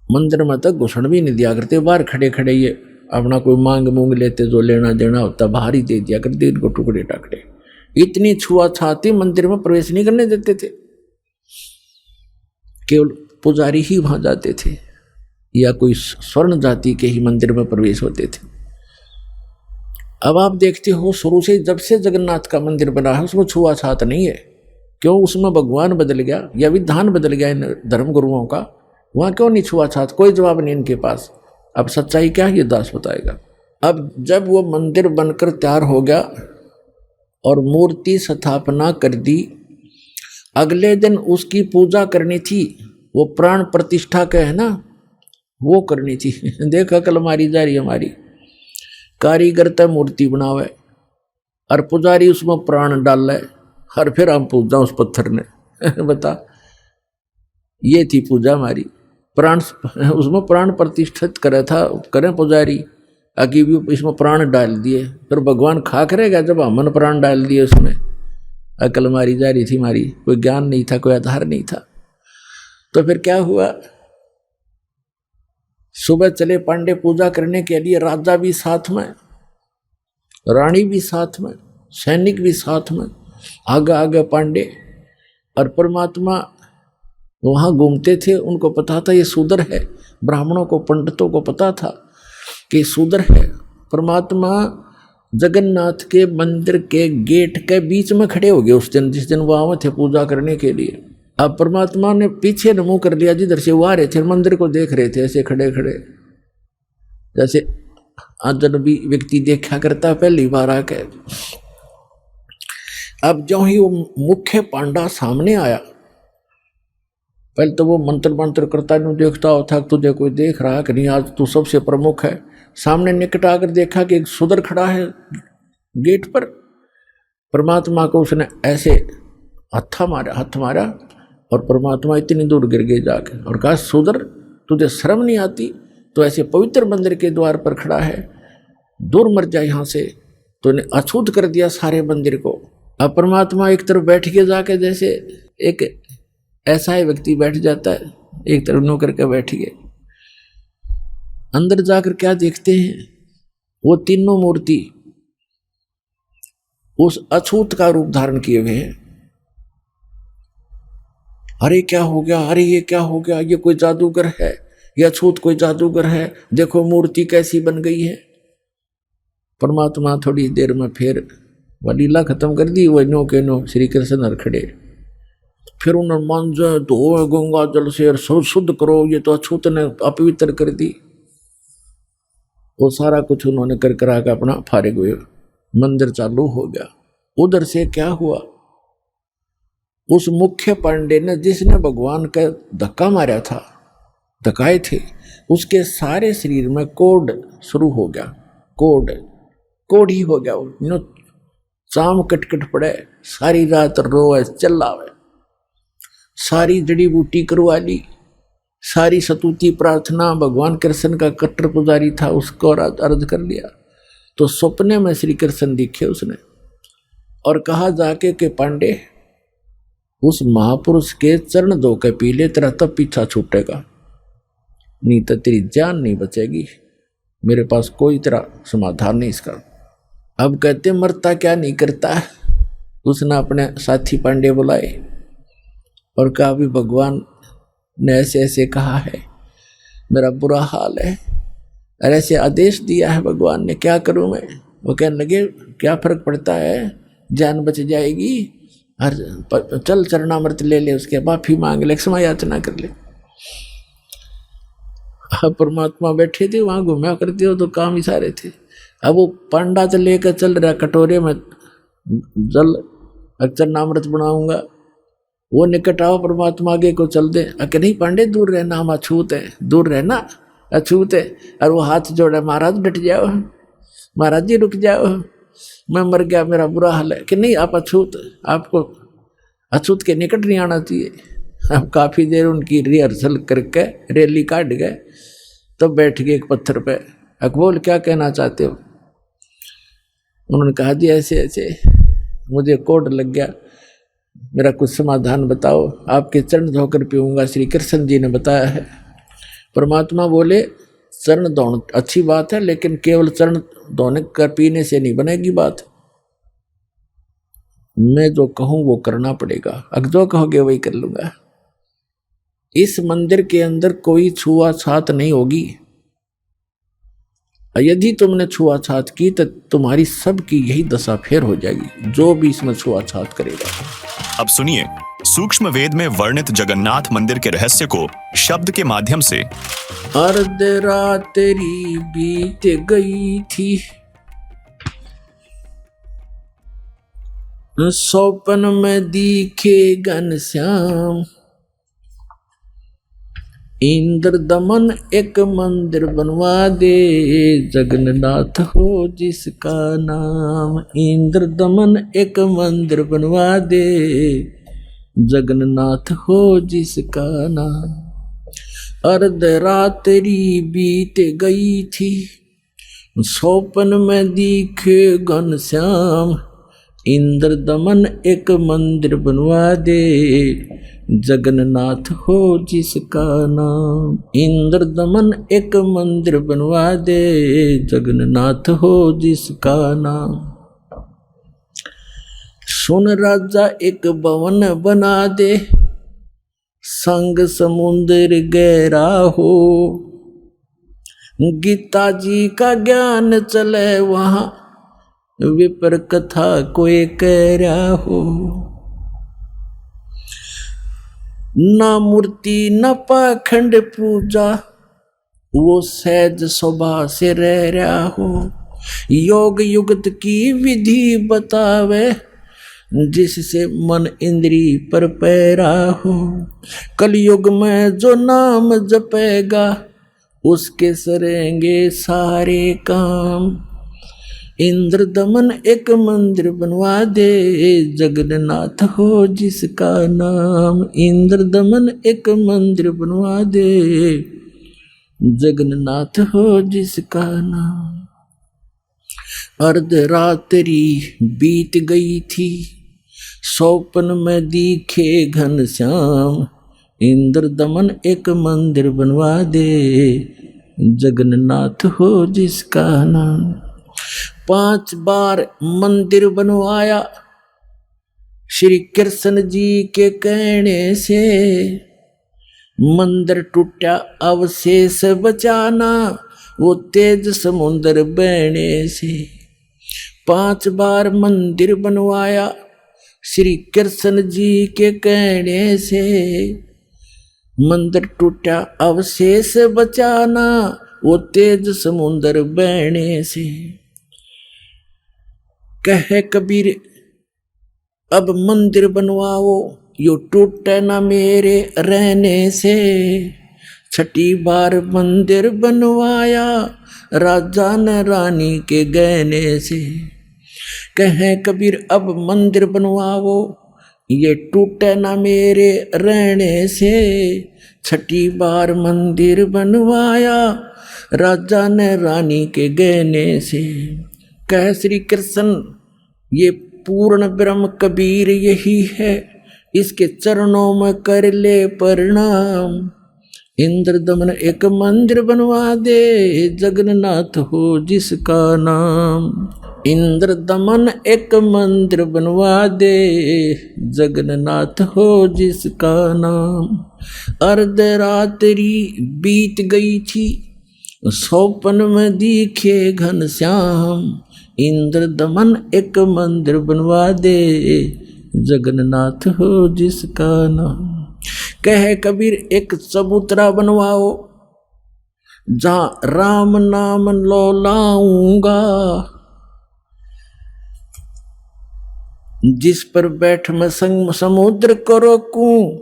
मंदिर में तक घुसण भी नहीं दिया करते। बाहर खड़े खड़े ये अपना कोई मांग मूंग लेते, जो लेना देना होता बाहर ही दे दिया करते इनको, टुकड़े टाकड़े। इतनी छुआछात थी, मंदिर में प्रवेश नहीं करने देते थे, केवल पुजारी ही वहां जाते थे या कोई स्वर्ण जाति के ही मंदिर में प्रवेश होते थे। अब आप देखते हो शुरू से जब से जगन्नाथ का मंदिर बना है उसमें छुआछात नहीं है। क्यों? उसमें भगवान बदल गया या विधान बदल गया इन धर्म गुरुओं का? वहां क्यों नहीं छुआछात? कोई जवाब नहीं इनके पास। अब सच्चाई क्या है ये दास बताएगा। अब जब वो मंदिर बनकर तैयार हो गया और मूर्ति स्थापना कर दी, अगले दिन उसकी पूजा करनी थी। वो प्राण प्रतिष्ठा के है ना, वो करनी थी। देखा कल हमारी जा रही हमारी कारीगर तय मूर्ति बनावे और पुजारी उसमें प्राण डाल और फिर हम पूजा उस पत्थर ने। बता, ये थी पूजा हमारी। प्राण उसमें प्राण प्रतिष्ठित करे था, करें पुजारी, आगे भी इसमें प्राण डाल दिए, फिर भगवान खा करेगा जब हमने प्राण डाल दिए उसमें। अकल मारी जा रही थी हमारी, कोई ज्ञान नहीं था, कोई आधार नहीं था। तो फिर क्या हुआ, सुबह चले पांडे पूजा करने के लिए, राजा भी साथ में, रानी भी साथ में, सैनिक भी साथ में, आगे आगे पांडे। और परमात्मा वहां घूमते थे, उनको पता था ये शूद्र है। ब्राह्मणों को, पंडितों को पता था कि शूद्र है। परमात्मा जगन्नाथ के मंदिर के गेट के बीच में खड़े हो गए उस दिन, जिस दिन वो आए थे पूजा करने के लिए। अब परमात्मा ने पीछे मुंह कर लिया, जिधर से वो आ रहे थे मंदिर को देख रहे थे, ऐसे खड़े खड़े, जैसे अजनबी व्यक्ति देखा करता पहली बार आके। अब जो ही वो मुख्य पांडा सामने आया, पहले तो वो मंत्र मंत्र करता नहीं देखता होता, तुझे कोई देख रहा कि नहीं, आज तू सबसे प्रमुख है। सामने निकट आकर देखा कि एक शूद्र खड़ा है गेट पर। परमात्मा को उसने ऐसे हाथ मारा और परमात्मा इतनी दूर गिर गए जाके और कहा, शूद्र तुझे शर्म नहीं आती? तो ऐसे पवित्र मंदिर के द्वार पर खड़ा है, दूर मर जा यहाँ से। तो इन्हें अछूत कर दिया सारे मंदिर को। अब परमात्मा एक तरफ बैठ के जाके, जैसे एक ऐसा ही व्यक्ति बैठ जाता है, एक तरफ नो करके बैठ गए। अंदर जाकर क्या देखते हैं, वो तीनों मूर्ति उस अछूत का रूप धारण किए हुए हैं। अरे क्या हो गया, अरे ये क्या हो गया, ये कोई जादूगर है, ये अछूत कोई जादूगर है, देखो मूर्ति कैसी बन गई है। परमात्मा थोड़ी देर में फिर वह लीला खत्म कर दी। वह नो के नो श्री कृष्ण हर खड़े, फिर उन्होंने मांझे धो गंगा जल से शुद्ध करो, ये तो अछूत ने अपवित्र कर दी। वो सारा कुछ उन्होंने कर करा के अपना फारिग हुए, मंदिर चालू हो गया। उधर से क्या हुआ, उस मुख्य पांडे ने, जिसने भगवान का धक्का मारा था, धक्काए थे, उसके सारे शरीर में कोढ़ शुरू हो गया। कोढ़ ही हो गया। वो चाम कटकट पड़े, सारी रात रोए चिल्लावे, सारी जड़ी बूटी करवा ली, सारी सतुति प्रार्थना। भगवान कृष्ण का कट्टर पुजारी था, उसको अर्ज कर लिया। तो सपने में श्री कृष्ण दिखे उसने और कहा जाके कि पांडे, उस महापुरुष के चरण धो के पी ले, तेरा तब पीछा छूटेगा, नहीं तो तेरी जान नहीं बचेगी। मेरे पास कोई तेरा समाधान नहीं इसका। अब कहते मरता क्या नहीं करता। उसने अपने साथी पांडे बुलाए और कहा, भी भगवान ने ऐसे ऐसे कहा है मेरा बुरा हाल है। और ऐसे आदेश दिया है भगवान ने, क्या करूं मैं। वो कहने लगे क्या फर्क पड़ता है, जान बच जाएगी। और चल चरणामृत ले ले, उसके माफी मांग ले, क्षमा याचना कर ले। परमात्मा बैठे थे वहां, घूमया करते हो तो काम ही सारे थे। अब वो पांडा तो लेकर चल रहा कटोरे में जल, चरणामृत बनाऊंगा। वो निकट आओ, परमात्मा आगे को चल दे। अके नहीं पांडे, दूर रहना, हम अछूत है, दूर रहना, अछूत है। और वो हाथ जोड़ा, महाराज डट जाओ, महाराज जी रुक जाओ, मैं मर गया, मेरा बुरा हाल है। कि नहीं आप अछूत, आपको अछूत के निकट नहीं आना चाहिए। अब काफी देर उनकी रिहर्सल करके रैली काट गए, तो बैठ गए एक पत्थर पे। अकबोल क्या कहना चाहते हो। उन्होंने कहा जी ऐसे ऐसे मुझे कोड लग गया, मेरा कुछ समाधान बताओ। आपके चरण धोकर पीऊंगा, श्री कृष्ण जी ने बताया है। परमात्मा बोले चरण धोना अच्छी बात है, लेकिन केवल चरण धोने कर पीने से नहीं बनेगी बात। मैं जो कहूं वो करना पड़ेगा, अगर जो कहोगे वही कर लूंगा। इस मंदिर के अंदर कोई छुआछात नहीं होगी। यदि तुमने छुआछात की तो तुम्हारी सबकी यही दशा फेर हो जाएगी, जो भी इसमें छुआछात करेगा। अब सुनिए सूक्ष्म वेद में वर्णित जगन्नाथ मंदिर के रहस्य को शब्द के माध्यम से। अर्ध रात्रि बीत गई थी, सौपन में दिखे घनश्याम, इंद्र दमन एक मंदिर बनवा दे, जगन्नाथ हो जिसका नाम। इंद्र दमन एक मंदिर बनवा दे, जगन्नाथ हो जिसका नाम। अर्ध रात्रि बीत गई थी, सौपन में दिखे घनश्याम, इंद्र दमन एक मंदिर बनवा दे, जगन्नाथ हो जिसका नाम। इंद्र दमन एक मंदिर बनवा दे, जगन्नाथ हो जिसका नाम। सुन राजा एक भवन बना दे, संग समुद्र गहरा हो, गीता जी का ज्ञान चले वहां, विपर कथा कोई कह रहा हो। ना मूर्ति न पाखंड पूजा, वो सहज स्वभाव से रह रहा हो। योग युगत की विधि बतावे, जिससे मन इंद्री पर पैरा हो। कलयुग में जो नाम जपेगा, उसके सरेंगे सारे काम। इंद्र दमन एक मंदिर बनवा दे, जगन्नाथ हो जिसका नाम। इंद्र दमन एक मंदिर बनवा दे, जगन्नाथ हो जिसका नाम। अर्ध रात्रि बीत गई थी, सौपन में दिखे घनश्याम, इंद्र दमन एक मंदिर बनवा दे, जगन्नाथ हो जिसका नाम। 5 बार मंदिर बनवाया श्री कृष्ण जी के कहने से, मंदिर टूटा अवशेष बचाना, वो तेज समुद्र बहने से। 5 बार मंदिर बनवाया श्री कृष्ण जी के कहने से, मंदिर टूटा अवशेष बचाना, वो तेज समुद्र बहने से। कहे कबीर अब मंदिर बनवाओ, यो टूटे ना मेरे रहने से। 6 बार मंदिर बनवाया राजा ने रानी के गहने से। कहे कबीर अब मंदिर बनवाओ, ये टूटे ना मेरे रहने से। 6 बार मंदिर बनवाया राजा ने रानी के गहने से। कह श्री कृष्ण ये पूर्ण ब्रह्म कबीर यही है, इसके चरणों में कर ले प्रणाम। इंद्र दमन एक मंदिर बनवा दे, जगन्नाथ हो जिसका नाम। इंद्र दमन एक मंदिर बनवा दे, जगन्नाथ हो जिसका नाम। अर्धरात्रि बीत गई थी, सौपन में दिखे घनश्याम। इंद्र दमन एक मंदिर बनवा दे, जगन्नाथ हो जिसका नाम। कहे कबीर एक चबूतरा बनवाओ, जहां राम नाम लो लाऊंगा। जिस पर बैठ मैं समुद्र को रोकूं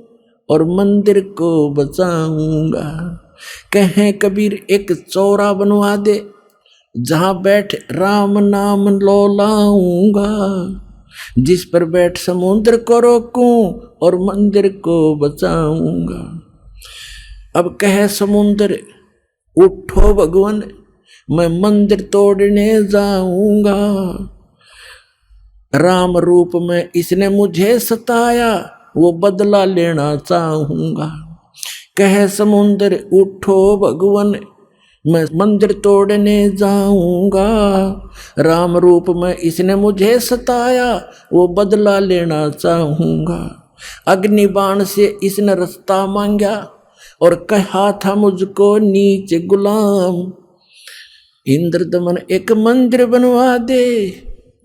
और मंदिर को बचाऊंगा। कहें कबीर एक चौरा बनवा दे, जहां बैठ राम नाम लो लाऊंगा। जिस पर बैठ समुद्र को रोकूं और मंदिर को बचाऊंगा। अब कहे समुद्र उठो भगवान, मैं मंदिर तोड़ने जाऊंगा। राम रूप में इसने मुझे सताया, वो बदला लेना चाहूंगा। कहे समुद्र उठो भगवान, मैं मंदिर तोड़ने जाऊंगा। राम रूप में इसने मुझे सताया, वो बदला लेना चाहूंगा। अग्निबाण से इसने रास्ता मांगा और कहा था मुझको नीच गुलाम। इंद्र दमन एक मंदिर बनवा दे,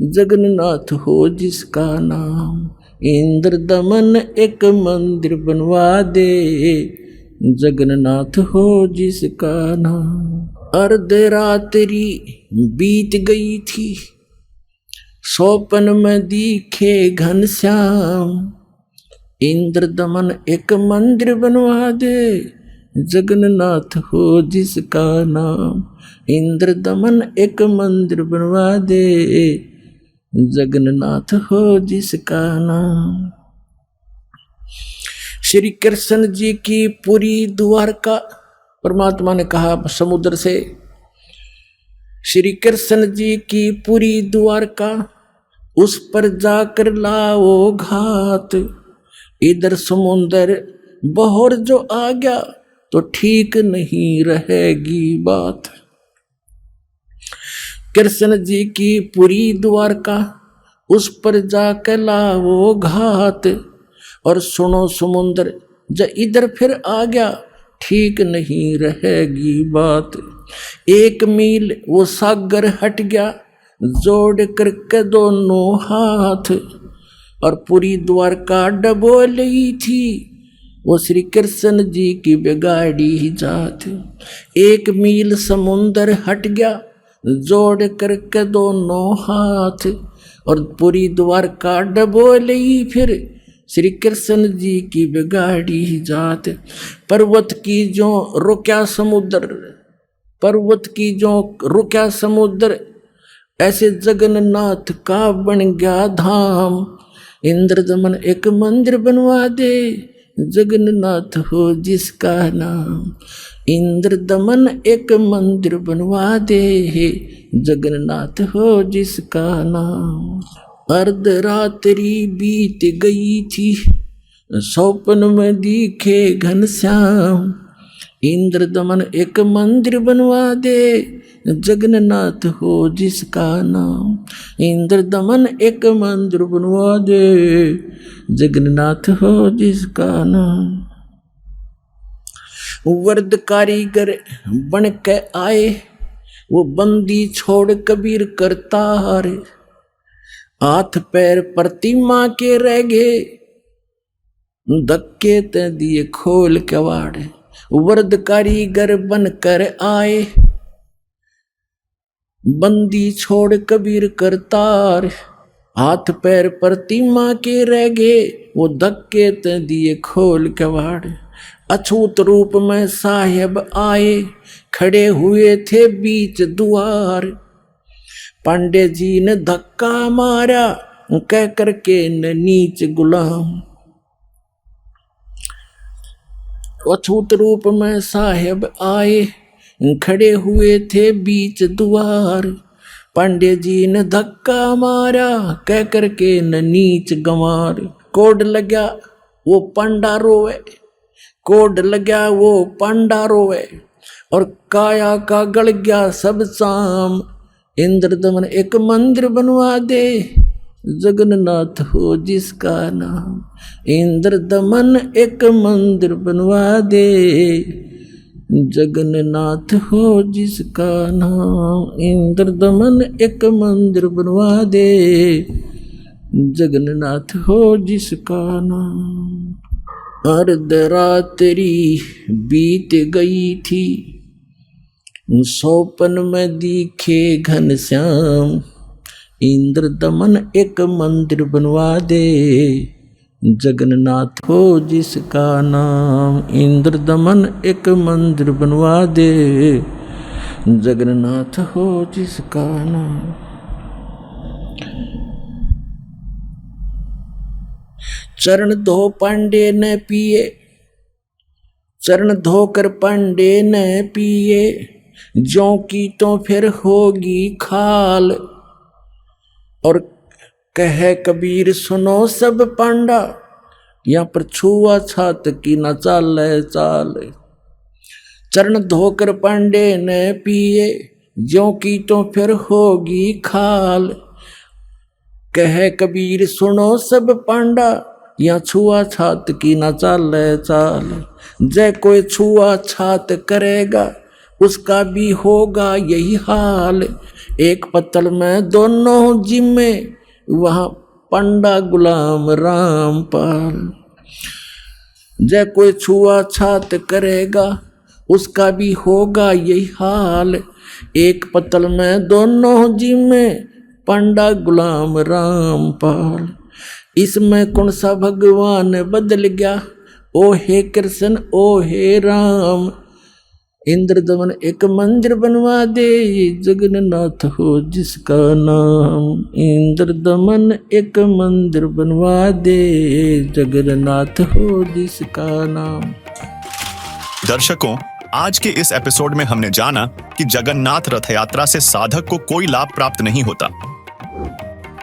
जगन्नाथ हो जिसका नाम। इंद्र दमन एक मंदिर बनवा दे, जगन्नाथ हो जिसका नाम। अर्धरात्रि बीत गई थी, सौपन में दिखे घनश्याम। इंद्र दमन एक मंदिर बनवा दे, जगन्नाथ हो जिसका नाम। इंद्र दमन एक मंदिर बनवा दे, जगन्नाथ हो जिसका नाम। श्री कृष्ण जी की पूरी द्वारका, परमात्मा ने कहा समुद्र से, श्री कृष्ण जी की पूरी द्वारका उस पर जाकर लाओ घात। इधर समुद्र बहर जो आ गया तो ठीक नहीं रहेगी बात। कृष्ण जी की पूरी द्वारका उस पर जाकर लाओ घात। और सुनो समुद्र जब इधर फिर आ गया ठीक नहीं रहेगी बात। एक मील वो सागर हट गया, जोड़ करके दोनों हाथ। और पूरी द्वारका डबो ली थी, वो श्री कृष्ण जी की बिगाड़ी जात। एक मील समुद्र हट गया, जोड़ करके दोनों हाथ। और पूरी द्वारका डबो ली फिर श्री कृष्ण जी की बिगाड़ी जात। पर्वत की जो रुक्या समुद्र, पर्वत की जो रुक्या समुद्र, ऐसे जगन्नाथ का बन गया धाम। इंद्र दमन एक मंदिर बनवा दे, जगन्नाथ हो जिसका नाम। इंद्र दमन एक मंदिर बनवा दे, जगन्नाथ हो जिसका नाम। अर्धरात्रि बीत गई थी, सौपन में दिखे घनश्याम। इंद्र दमन एक मंदिर बनवा दे, जगन्नाथ हो जिसका नाम। इंद्र दमन एक मंदिर बनवा दे, जगन्नाथ हो जिसका नाम। वर्द कारीगर बन के आए, वो बंदी छोड़ कबीर करतार। हाथ पैर प्रतिमा के रह गए, धक्के ते दिए खोल के वाड़े। वर्द कारीगर बन कर आए, बंदी छोड़ कबीर करतार। हाथ पैर प्रतिमा के रह गए, वो धक्के ते दिए खोल के वाड़े। अछूत रूप में साहेब आए, खड़े हुए थे बीच द्वार। पांडे जी ने धक्का मारा, कह करके न नीच गुलाम। अछूत रूप में साहेब आए, खड़े हुए थे बीच द्वार। पांडे जी ने धक्का मारा, कह करके न नीच गंवार। कोड लग्या वो पांडा रोवे, कोड लग्या वो पांडा रोवे। और काया का गल गया सब शाम, इंद्र दमन एक मंदिर बनवा दे, जगन्नाथ हो जिसका नाम। इंद्र दमन एक मंदिर बनवा दे, जगन्नाथ हो जिसका नाम। इंद्र दमन एक मंदिर बनवा दे, जगन्नाथ हो जिसका नाम। अर्धरात्रि बीत गई थी, सौपन में दिखे घनश्याम। इंद्र दमन एक मंदिर बनवा दे, जगन्नाथ हो जिसका नाम। इंद्र दमन एक मंदिर बनवा दे, जगन्नाथ हो जिसका नाम। चरण धो पांडे न पिए, चरण धोकर पांडे न पिए, ज्यों की तो फिर होगी खाल। और कह कबीर सुनो सब पांडा, यहाँ पर छुआ छात की न चाल चाल। चरण धोकर पांडे न पिए, ज्यों की तो फिर होगी खाल। कह कबीर सुनो सब पांडा, यहाँ छुआ छात की न चाल चाल। जय कोई छुआ छात करेगा, उसका भी होगा यही हाल। एक पत्तल में दोनों जिम्मे, वहाँ पंडा गुलाम रामपाल। जय कोई छुआ छात करेगा, उसका भी होगा यही हाल। एक पत्तल में दोनों जिम्मे, पंडा गुलाम रामपाल। इसमें कौन सा भगवान बदल गया, ओ हे कृष्ण ओ हे राम। इंद्र दमन एक मंदिर बनवा दे, जगन्नाथ हो जिसका नाम। इंद्र दमन एक मंदिर बनवा दे, जगन्नाथ हो जिसका नाम। दर्शकों, आज के इस एपिसोड में हमने जाना कि जगन्नाथ रथ यात्रा से साधक को कोई लाभ प्राप्त नहीं होता।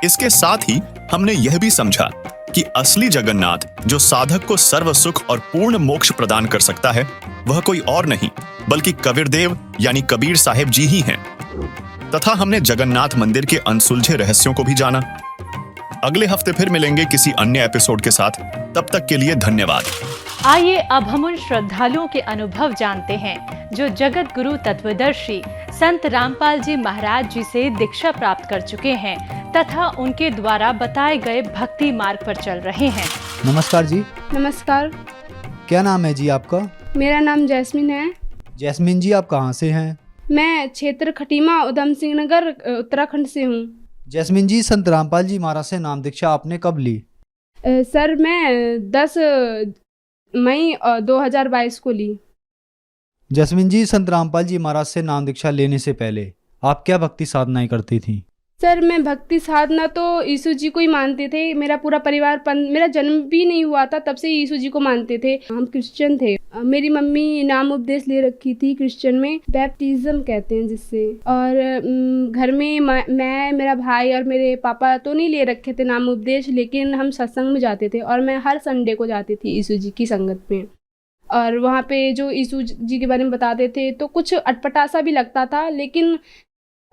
इसके साथ ही हमने यह भी समझा कि असली जगन्नाथ जो साधक को सर्व सुख और पूर्ण मोक्ष प्रदान कर सकता है, वह कोई और नहीं बल्कि कबीरदेव यानी कबीर साहिब जी ही हैं। तथा हमने जगन्नाथ मंदिर के अनसुलझे रहस्यों को भी जाना। अगले हफ्ते फिर मिलेंगे किसी अन्य एपिसोड के साथ। तब तक के लिए धन्यवाद। आइए अब हम उन श्रद्धालुओं के अनुभव जानते हैं जो जगत गुरु तत्वदर्शी संत रामपाल जी महाराज जी से दीक्षा प्राप्त कर चुके हैं तथा उनके द्वारा बताए गए भक्ति मार्ग पर चल रहे हैं। नमस्कार जी। नमस्कार। क्या नाम है जी आपका? मेरा नाम जैस्मिन है। जैस्मिन जी, आप कहाँ से हैं? मैं क्षेत्र खटीमा उधम सिंह नगर उत्तराखंड से हूँ। जैस्मिन जी, संत रामपाल जी महाराज से नाम दीक्षा आपने कब ली? सर मैं 10 मई 2022 को ली। जैस्मिन जी, संत रामपाल जी महाराज से नाम दीक्षा लेने से पहले आप क्या भक्ति साधनाएं करती थी? सर मैं भक्ति साधना तो यीशु जी को ही मानते थे। मेरा पूरा परिवार मेरा जन्म भी नहीं हुआ था तब से यीशु जी को मानते थे। हम क्रिश्चियन थे। मेरी मम्मी नाम उपदेश ले रखी थी क्रिश्चियन में, बैप्टिज्म कहते हैं जिससे। और घर में मैं मेरा भाई और मेरे पापा तो नहीं ले रखे थे नाम उपदेश, लेकिन हम सत्संग में जाते थे और मैं हर संडे को जाती थी यीशु जी की संगत में। और वहाँ पे जो यीशु जी के बारे में बताते थे तो कुछ अटपटा सा भी लगता था, लेकिन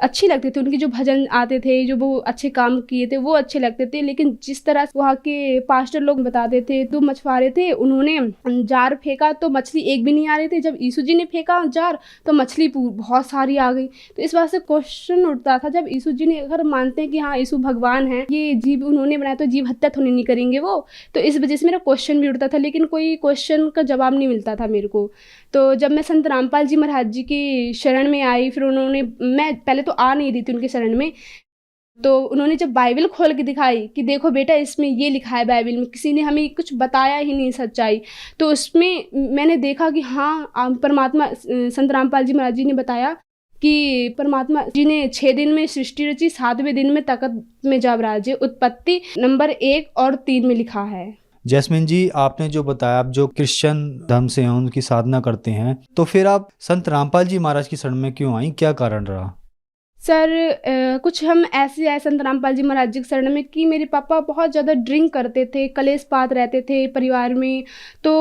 अच्छी लगती थी। उनके जो भजन आते थे, जो वो अच्छे काम किए थे वो अच्छे लगते थे। लेकिन जिस तरह वहाँ के पास्टर लोग बताते थे, 2 मछुआरे थे, उन्होंने जार फेंका तो मछली एक भी नहीं आ रही थी। जब यीशु जी ने फेंका जार तो मछली बहुत सारी आ गई। तो इस बात से क्वेश्चन उठता था, जब यीशु जी ने अगर मानते हैं कि हाँ यीशु भगवान है, ये जीव उन्होंने बनाया तो जीव हत्या तो नहीं करेंगे वो। तो इस वजह से मेरा क्वेश्चन भी उठता था, लेकिन कोई क्वेश्चन का जवाब नहीं मिलता था मेरे को। तो जब मैं संत रामपाल जी महाराज जी की शरण में आई, फिर उन्होंने, मैं पहले तो आ नहीं रही थी उनके शरण में, तो उन्होंने जब बाइबल खोल के दिखाई कि देखो बेटा इसमें ये लिखा है बाइबल में, किसी ने हमें कुछ बताया ही नहीं सच्चाई, तो उसमें मैंने देखा कि हाँ परमात्मा, संत रामपाल जी महाराज जी ने बताया कि परमात्मा जी ने 6 दिन में सृष्टि रची, 7वें दिन में तख्त में जब राजे। उत्पत्ति नंबर 1 और 3 में लिखा है। जैस्मिन जी, आपने जो बताया, आप जो क्रिश्चियन धर्म से हैं, उनकी साधना करते हैं, तो फिर आप संत रामपाल जी महाराज की शरण में क्यों आई? क्या कारण रहा? सर कुछ हम ऐसे आए संत रामपाल जी महाराज जी के शरण में कि मेरे पापा बहुत ज़्यादा ड्रिंक करते थे, कलेश पात रहते थे परिवार में। तो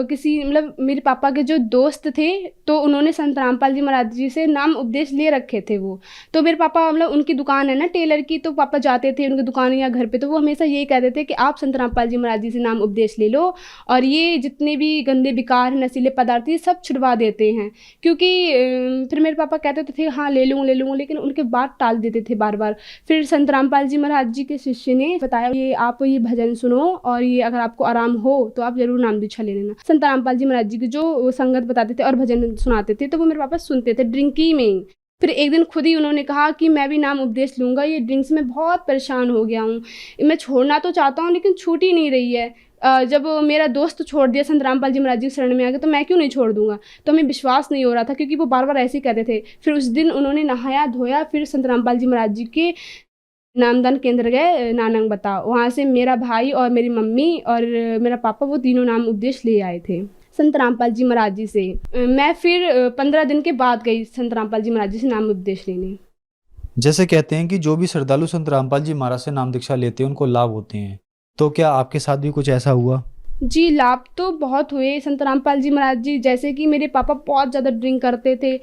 किसी मतलब मेरे पापा के जो दोस्त थे तो उन्होंने संत रामपाल जी महाराज जी से नाम उपदेश ले रखे थे वो। तो मेरे पापा मतलब उनकी दुकान है ना टेलर की, तो पापा जाते थे उनकी दुकान या घर पे, तो वो हमेशा यही कहते थे कि आप संत रामपाल जी महाराज जी से नाम उपदेश ले लो और ये जितने भी गंदे विकार नशीले पदार्थ ये सब छुड़वा देते हैं। क्योंकि फिर मेरे पापा कहते थे हाँ ले लूँगा, लेकिन उनके बात टाल देते थे बार बार। फिर संत रामपाल जी महाराज जी के शिष्य ने बताया ये आप ये भजन सुनो और ये अगर आपको आराम हो तो आप जरूर नाम दीक्षा ले लेना। संत रामपाल जी महाराज जी की जो संगत बताते थे और भजन सुनाते थे तो वो मेरे पापा सुनते थे ड्रिंकी में ही। फिर एक दिन खुद ही उन्होंने कहा कि मैं भी नाम उपदेश लूँगा, ये ड्रिंक्स में बहुत परेशान हो गया हूँ, मैं छोड़ना तो चाहता हूँ लेकिन छूट ही नहीं रही है। जब मेरा दोस्त छोड़ दिया संत रामपाल जी महाराज जी के शरण में आ गया तो मैं क्यों नहीं छोड़ दूंगा। तो हमें विश्वास नहीं हो रहा था क्योंकि वो बार बार ऐसे ही कहते थे। फिर उस दिन उन्होंने नहाया धोया, फिर संत रामपाल जी महाराज जी के नामदान केंद्र गए नानंग बता, वहाँ से मेरा भाई और मेरी मम्मी और मेरा पापा वो तीनों नाम उपदेश ले आए थे संत रामपाल जी महाराज जी से। मैं फिर 15 दिन के बाद गई संत रामपाल जी महाराज जी से नाम उपदेश लेने। जैसे कहते हैं कि जो भी श्रद्धालु संत रामपाल जी महाराज से नाम दीक्षा लेते हैं उनको लाभ होते हैं, तो क्या आपके साथ भी कुछ ऐसा हुआ? जी लाभ तो बहुत हुए संत रामपाल जी महाराज जी। जैसे कि मेरे पापा बहुत ज़्यादा ड्रिंक करते थे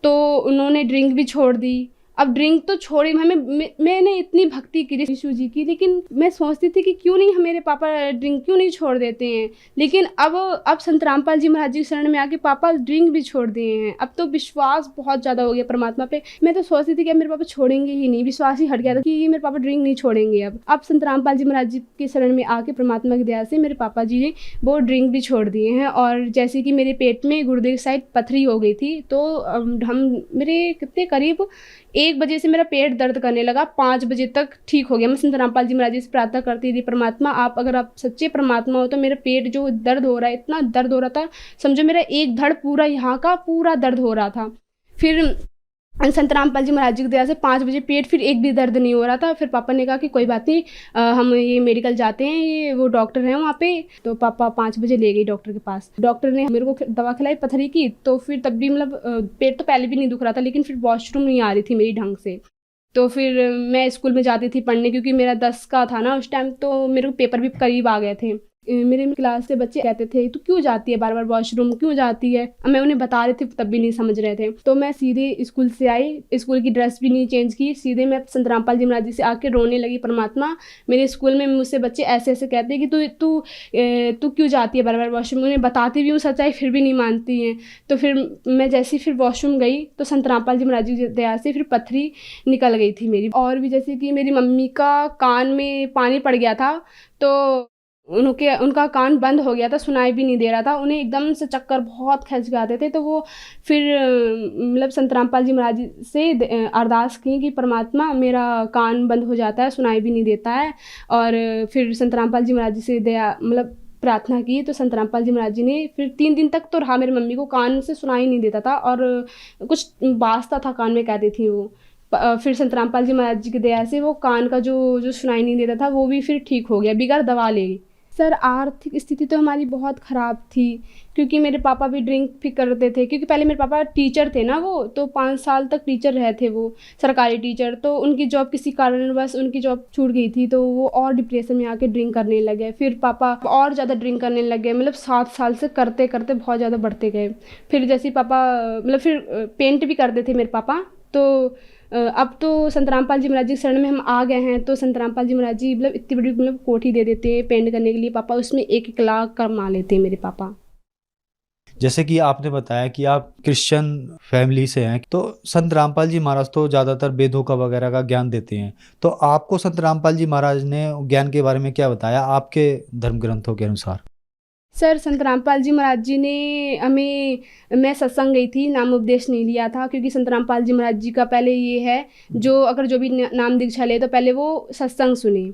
तो उन्होंने ड्रिंक भी छोड़ दी। अब ड्रिंक तो छोड़ी, मैंने इतनी भक्ति की यीशु जी की, लेकिन मैं सोचती थी कि क्यों नहीं मेरे पापा ड्रिंक क्यों नहीं छोड़ देते हैं। लेकिन अब संत रामपाल जी महाराज जी के शरण में आके पापा ड्रिंक भी छोड़ दिए हैं। अब तो विश्वास बहुत ज़्यादा हो गया परमात्मा पे। मैं तो सोचती थी कि अब मेरे पापा छोड़ेंगे ही नहीं, विश्वास ही हट गया था कि ये मेरे पापा ड्रिंक नहीं छोड़ेंगे। अब संत रामपाल जी महाराज जी के शरण में आके परमात्मा की दया से मेरे पापा जी ने वो ड्रिंक भी छोड़ दिए हैं। और जैसे कि मेरे पेट में गुर्दे की साइड पथरी हो गई थी तो हम मेरे कितने करीब 1 बजे से मेरा पेट दर्द करने लगा, 5 बजे तक ठीक हो गया। मैं संत रामपाल जी महाराज जी से प्रार्थना करती थी परमात्मा अगर आप सच्चे परमात्मा हो तो मेरा पेट जो दर्द हो रहा है, इतना दर्द हो रहा था समझो मेरा एक धड़ पूरा यहाँ का पूरा दर्द हो रहा था। फिर संत रामपाल जी महाराज जी की दया से 5 बजे पेट फिर एक भी दर्द नहीं हो रहा था। फिर पापा ने कहा कि कोई बात नहीं, हम ये मेडिकल जाते हैं, ये वो डॉक्टर हैं वहाँ पे। तो पापा 5 बजे ले गई डॉक्टर के पास। डॉक्टर ने मेरे को दवा खिलाई पथरी की। तो फिर तब भी मतलब पेट तो पहले भी नहीं दुख रहा था, लेकिन फिर वॉशरूम नहीं आ रही थी मेरी ढंग से। तो फिर मैं स्कूल में जाती थी पढ़ने क्योंकि मेरा 10 का था ना उस टाइम, तो मेरे को पेपर भी करीब आ गए थे। मेरे क्लास से बच्चे कहते थे तू क्यों जाती है बार बार वॉशरूम, क्यों जाती है। मैं उन्हें बता रही थी तब भी नहीं समझ रहे थे। तो मैं सीधे स्कूल से आई, स्कूल की ड्रेस भी नहीं चेंज की, सीधे मैं संत रामपाल जी महाराज जी से आके रोने लगी। परमात्मा मेरे स्कूल में मुझसे बच्चे ऐसे ऐसे कहते हैं कि तू क्यों जाती है बार बार वॉशरूम। उन्हें बताती भी हूँ सच्चाई फिर भी नहीं मानती हैं। तो फिर मैं जैसे फिर वॉशरूम गई तो संत रामपाल जी महाराज जी की दया से फिर पथरी निकल गई थी मेरी। और भी जैसे कि मेरी मम्मी का कान में पानी पड़ गया था तो उनका कान बंद हो गया था, सुनाई भी नहीं दे रहा था, उन्हें एकदम से चक्कर बहुत खिंच के आते थे। तो वो फिर मतलब संत रामपाल जी महाराज जी से अरदास की कि परमात्मा मेरा कान बंद हो जाता है, सुनाई भी नहीं देता है। और फिर संत रामपाल जी महाराज जी से दया मतलब प्रार्थना की तो संत रामपाल जी महाराज जी ने फिर 3 दिन तक तो रहा, मेरी मम्मी को कान से सुनाई नहीं देता था और कुछ बाजता था कान में कहती थी वो। फिर संत रामपाल जी महाराज जी की दया से वो कान का जो सुनाई नहीं देता था वो भी फिर ठीक हो गया बिगैर दवा ले। सर आर्थिक स्थिति तो हमारी बहुत ख़राब थी क्योंकि मेरे पापा भी ड्रिंक भी करते थे। क्योंकि पहले मेरे पापा टीचर थे ना, वो तो 5 साल तक टीचर रहे थे, वो सरकारी टीचर। तो उनकी जॉब किसी कारणवश उनकी जॉब छूट गई थी तो वो और डिप्रेशन में आके ड्रिंक करने लगे। फिर पापा और ज़्यादा ड्रिंक करने लगे, मतलब 7 साल से करते करते बहुत ज़्यादा बढ़ते गए। फिर जैसे पापा मतलब फिर पेंट भी करते थे मेरे पापा। तो अब तो संत रामपाल जी महाराज जी शरण में हम आ गए हैं तो संत रामपाल जी महाराज जी मतलब इतनी बड़ी मतलब कोठी दे देते हैं पेंट करने के लिए। पापा उसमें 1-1 लाख कमा लेते हैं मेरे पापा। जैसे कि आपने बताया कि आप क्रिश्चियन फैमिली से हैं, तो संत रामपाल जी महाराज तो ज़्यादातर वेदों का वगैरह का ज्ञान देते हैं, तो आपको संत रामपाल जी महाराज ने ज्ञान के बारे में क्या बताया आपके धर्म ग्रंथों के अनुसार? सर संत रामपाल जी महाराज जी ने हमें, मैं सत्संग गई थी, नाम उपदेश नहीं लिया था क्योंकि संत रामपाल जी महाराज जी का पहले ये है जो अगर जो भी नाम दीक्षा ले तो पहले वो सत्संग सुने।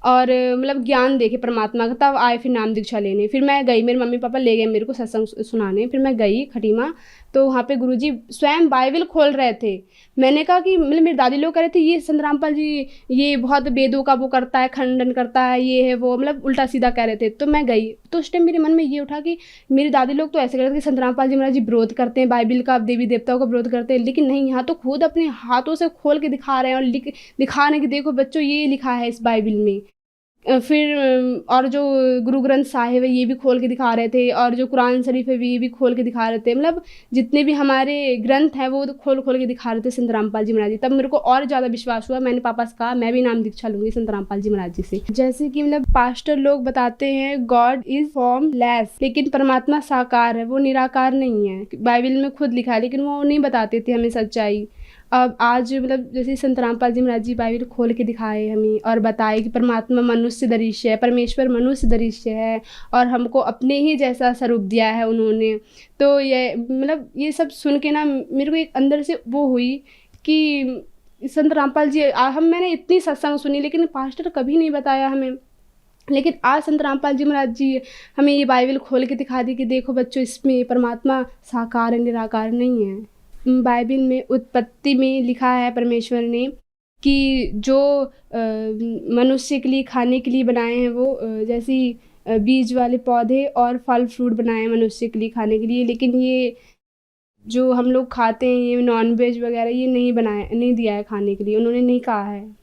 और मतलब ज्ञान देखे परमात्मा का, तब आए फिर नाम दीक्षा लेने। फिर मैं गई, मेरे मम्मी पापा ले गए मेरे को सत्संग सुनाने। फिर मैं गई खटीमा, तो वहाँ पे गुरुजी स्वयं बाइबल खोल रहे थे। मैंने कहा कि मतलब मेरी दादी लोग कह रहे थे ये संत रामपाल जी ये बहुत वेदों का वो करता है, खंडन करता है, ये है वो, मतलब उल्टा सीधा कह रहे थे। तो मैं गई, तो उस टाइम मेरे मन में ये उठा कि मेरी दादी लोग तो ऐसे कहते थे कि संत रामपाल जी महाराज जी विरोध करते हैं बाइबल का, देवी देवताओं का विरोध करते हैं, लेकिन नहीं, यहाँ तो खुद अपने हाथों से खोल के दिखा रहे हैं और दिखाने की देखो बच्चों ये लिखा है इस बाइबल में। फिर और जो गुरु ग्रंथ साहिब है ये भी खोल के दिखा रहे थे, और जो कुरान शरीफ है ये भी खोल के दिखा रहे थे। मतलब जितने भी हमारे ग्रंथ हैं वो खोल के दिखा रहे थे संत रामपाल जी महाराज जी। तब मेरे को और ज़्यादा विश्वास हुआ। मैंने पापा से कहा मैं भी नाम दीक्षा लूँगी संत रामपाल जी महाराज जी से। जैसे कि मतलब पास्टर लोग बताते हैं गॉड इज फॉर्मलेस, लेकिन परमात्मा साकार है, वो निराकार नहीं है। बाइबल में खुद लिखा है, लेकिन वो नहीं बताते थे हमें सच्चाई। अब आज मतलब जैसे संत रामपाल जी महाराज जी बाइबल खोल के दिखाए हमें और बताए कि परमात्मा मनुष्य दृश्य है, परमेश्वर मनुष्य दृश्य है, और हमको अपने ही जैसा स्वरूप दिया है उन्होंने। तो ये मतलब ये सब सुन के ना मेरे को एक अंदर से वो हुई कि संत रामपाल जी मैंने इतनी सत्संग सुनी, लेकिन पास्टर कभी नहीं बताया हमें। लेकिन आज संत रामपाल जी महाराज जी हमें ये बाइबल खोल के दिखा दी कि देखो बच्चों इसमें परमात्मा साकार है, निराकार नहीं है। बाइबल में उत्पत्ति में लिखा है परमेश्वर ने कि जो मनुष्य के लिए खाने के लिए बनाए हैं वो जैसे बीज वाले पौधे और फल फ्रूट बनाए हैं मनुष्य के लिए खाने के लिए, लेकिन ये जो हम लोग खाते हैं ये नॉन वेज वगैरह ये नहीं दिया है खाने के लिए, उन्होंने नहीं कहा है।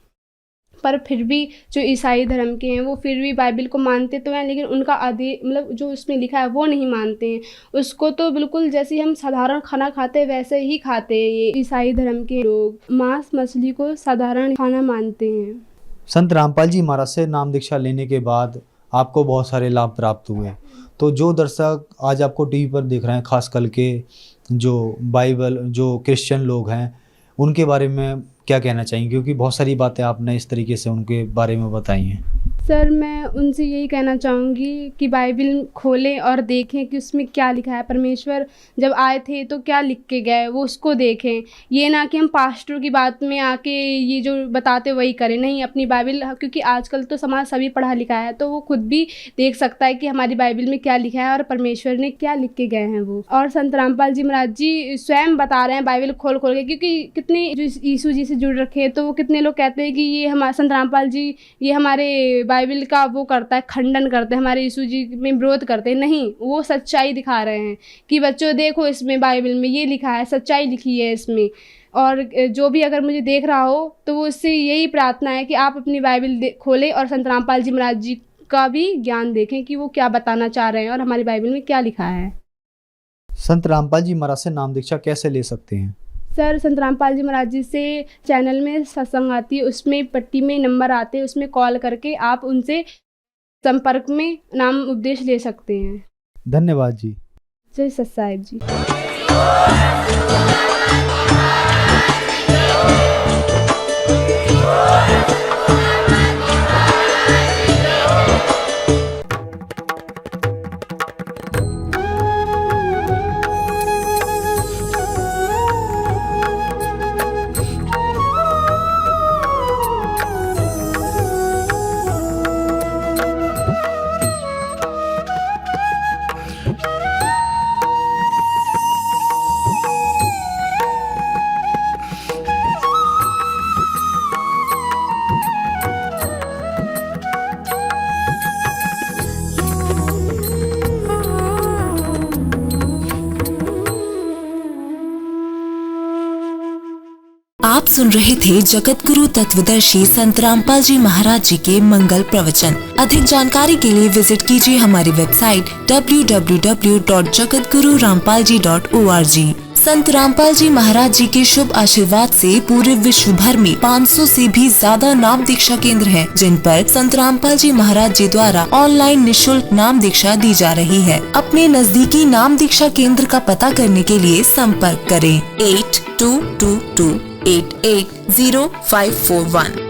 पर फिर भी जो ईसाई धर्म के हैं वो फिर भी बाइबल को मानते तो हैं, लेकिन उनका मतलब जो उसमें लिखा है वो नहीं मानते हैं। उसको तो बिल्कुल जैसे हम साधारण खाना खाते हैं वैसे ही खाते हैं ये ईसाई धर्म के लोग। मांस मछली को साधारण खाना मानते हैं। संत रामपाल जी महाराज से नाम दीक्षा लेने के बाद आपको बहुत सारे लाभ प्राप्त हुए, तो जो दर्शक आज आपको टीवी पर देख रहे हैं, खास करके जो बाइबल जो क्रिश्चियन लोग हैं, उनके बारे में क्या कहना चाहेंगे? क्योंकि बहुत सारी बातें आपने इस तरीके से उनके बारे में बताई हैं। सर मैं उनसे यही कहना चाहूँगी कि बाइबल खोलें और देखें कि उसमें क्या लिखा है। परमेश्वर जब आए थे तो क्या लिख के गए वो उसको देखें, ये ना कि हम पास्टर की बात में आके ये जो बताते वही करें। नहीं, अपनी बाइबल, क्योंकि आजकल तो समाज सभी पढ़ा लिखा है तो वो खुद भी देख सकता है कि हमारी बाइबल में क्या लिखा है और परमेश्वर ने क्या लिख के गए हैं वो। और संत रामपाल जी महाराज जी स्वयं बता रहे हैं बाइबल खोल के, क्योंकि कितने जो यीशु जी से जुड़ रखे हैं तो वो कितने लोग कहते हैं कि ये हमारे संत रामपाल जी ये हमारे बाइबल का वो करता है, खंडन करते हैं, हमारे यीशु जी में विरोध करते हैं। नहीं, वो सच्चाई दिखा रहे हैं कि बच्चों देखो इसमें बाइबल में ये लिखा है, सच्चाई लिखी है इसमें। और जो भी अगर मुझे देख रहा हो तो वो उससे यही प्रार्थना है कि आप अपनी बाइबल खोलें और संत रामपाल जी महाराज जी का भी ज्ञान देखें कि वो क्या बताना चाह रहे हैं और हमारी बाइबल में क्या लिखा है। संत रामपाल जी महाराज से नाम दीक्षा कैसे ले सकते हैं? सर संत रामपाल जी महाराज जी से चैनल में सत्संग आती है, उसमें पट्टी में नंबर आते हैं, उसमें कॉल करके आप उनसे संपर्क में नाम उपदेश ले सकते हैं। धन्यवाद जी। जय सत साहिब जी। आप सुन रहे थे जगत गुरु तत्वदर्शी संत रामपाल जी महाराज जी के मंगल प्रवचन। अधिक जानकारी के लिए विजिट कीजिए हमारी वेबसाइट www.jagatgururampalji.org। संत रामपाल जी महाराज जी के शुभ आशीर्वाद से पूरे विश्व भर में 500 से भी ज्यादा नाम दीक्षा केंद्र हैं, जिन पर संत रामपाल जी महाराज जी द्वारा ऑनलाइन निशुल्क नाम दीक्षा दी जा रही है। अपने नजदीकी नाम दीक्षा केंद्र का पता करने के लिए संपर्क करें 8222880541।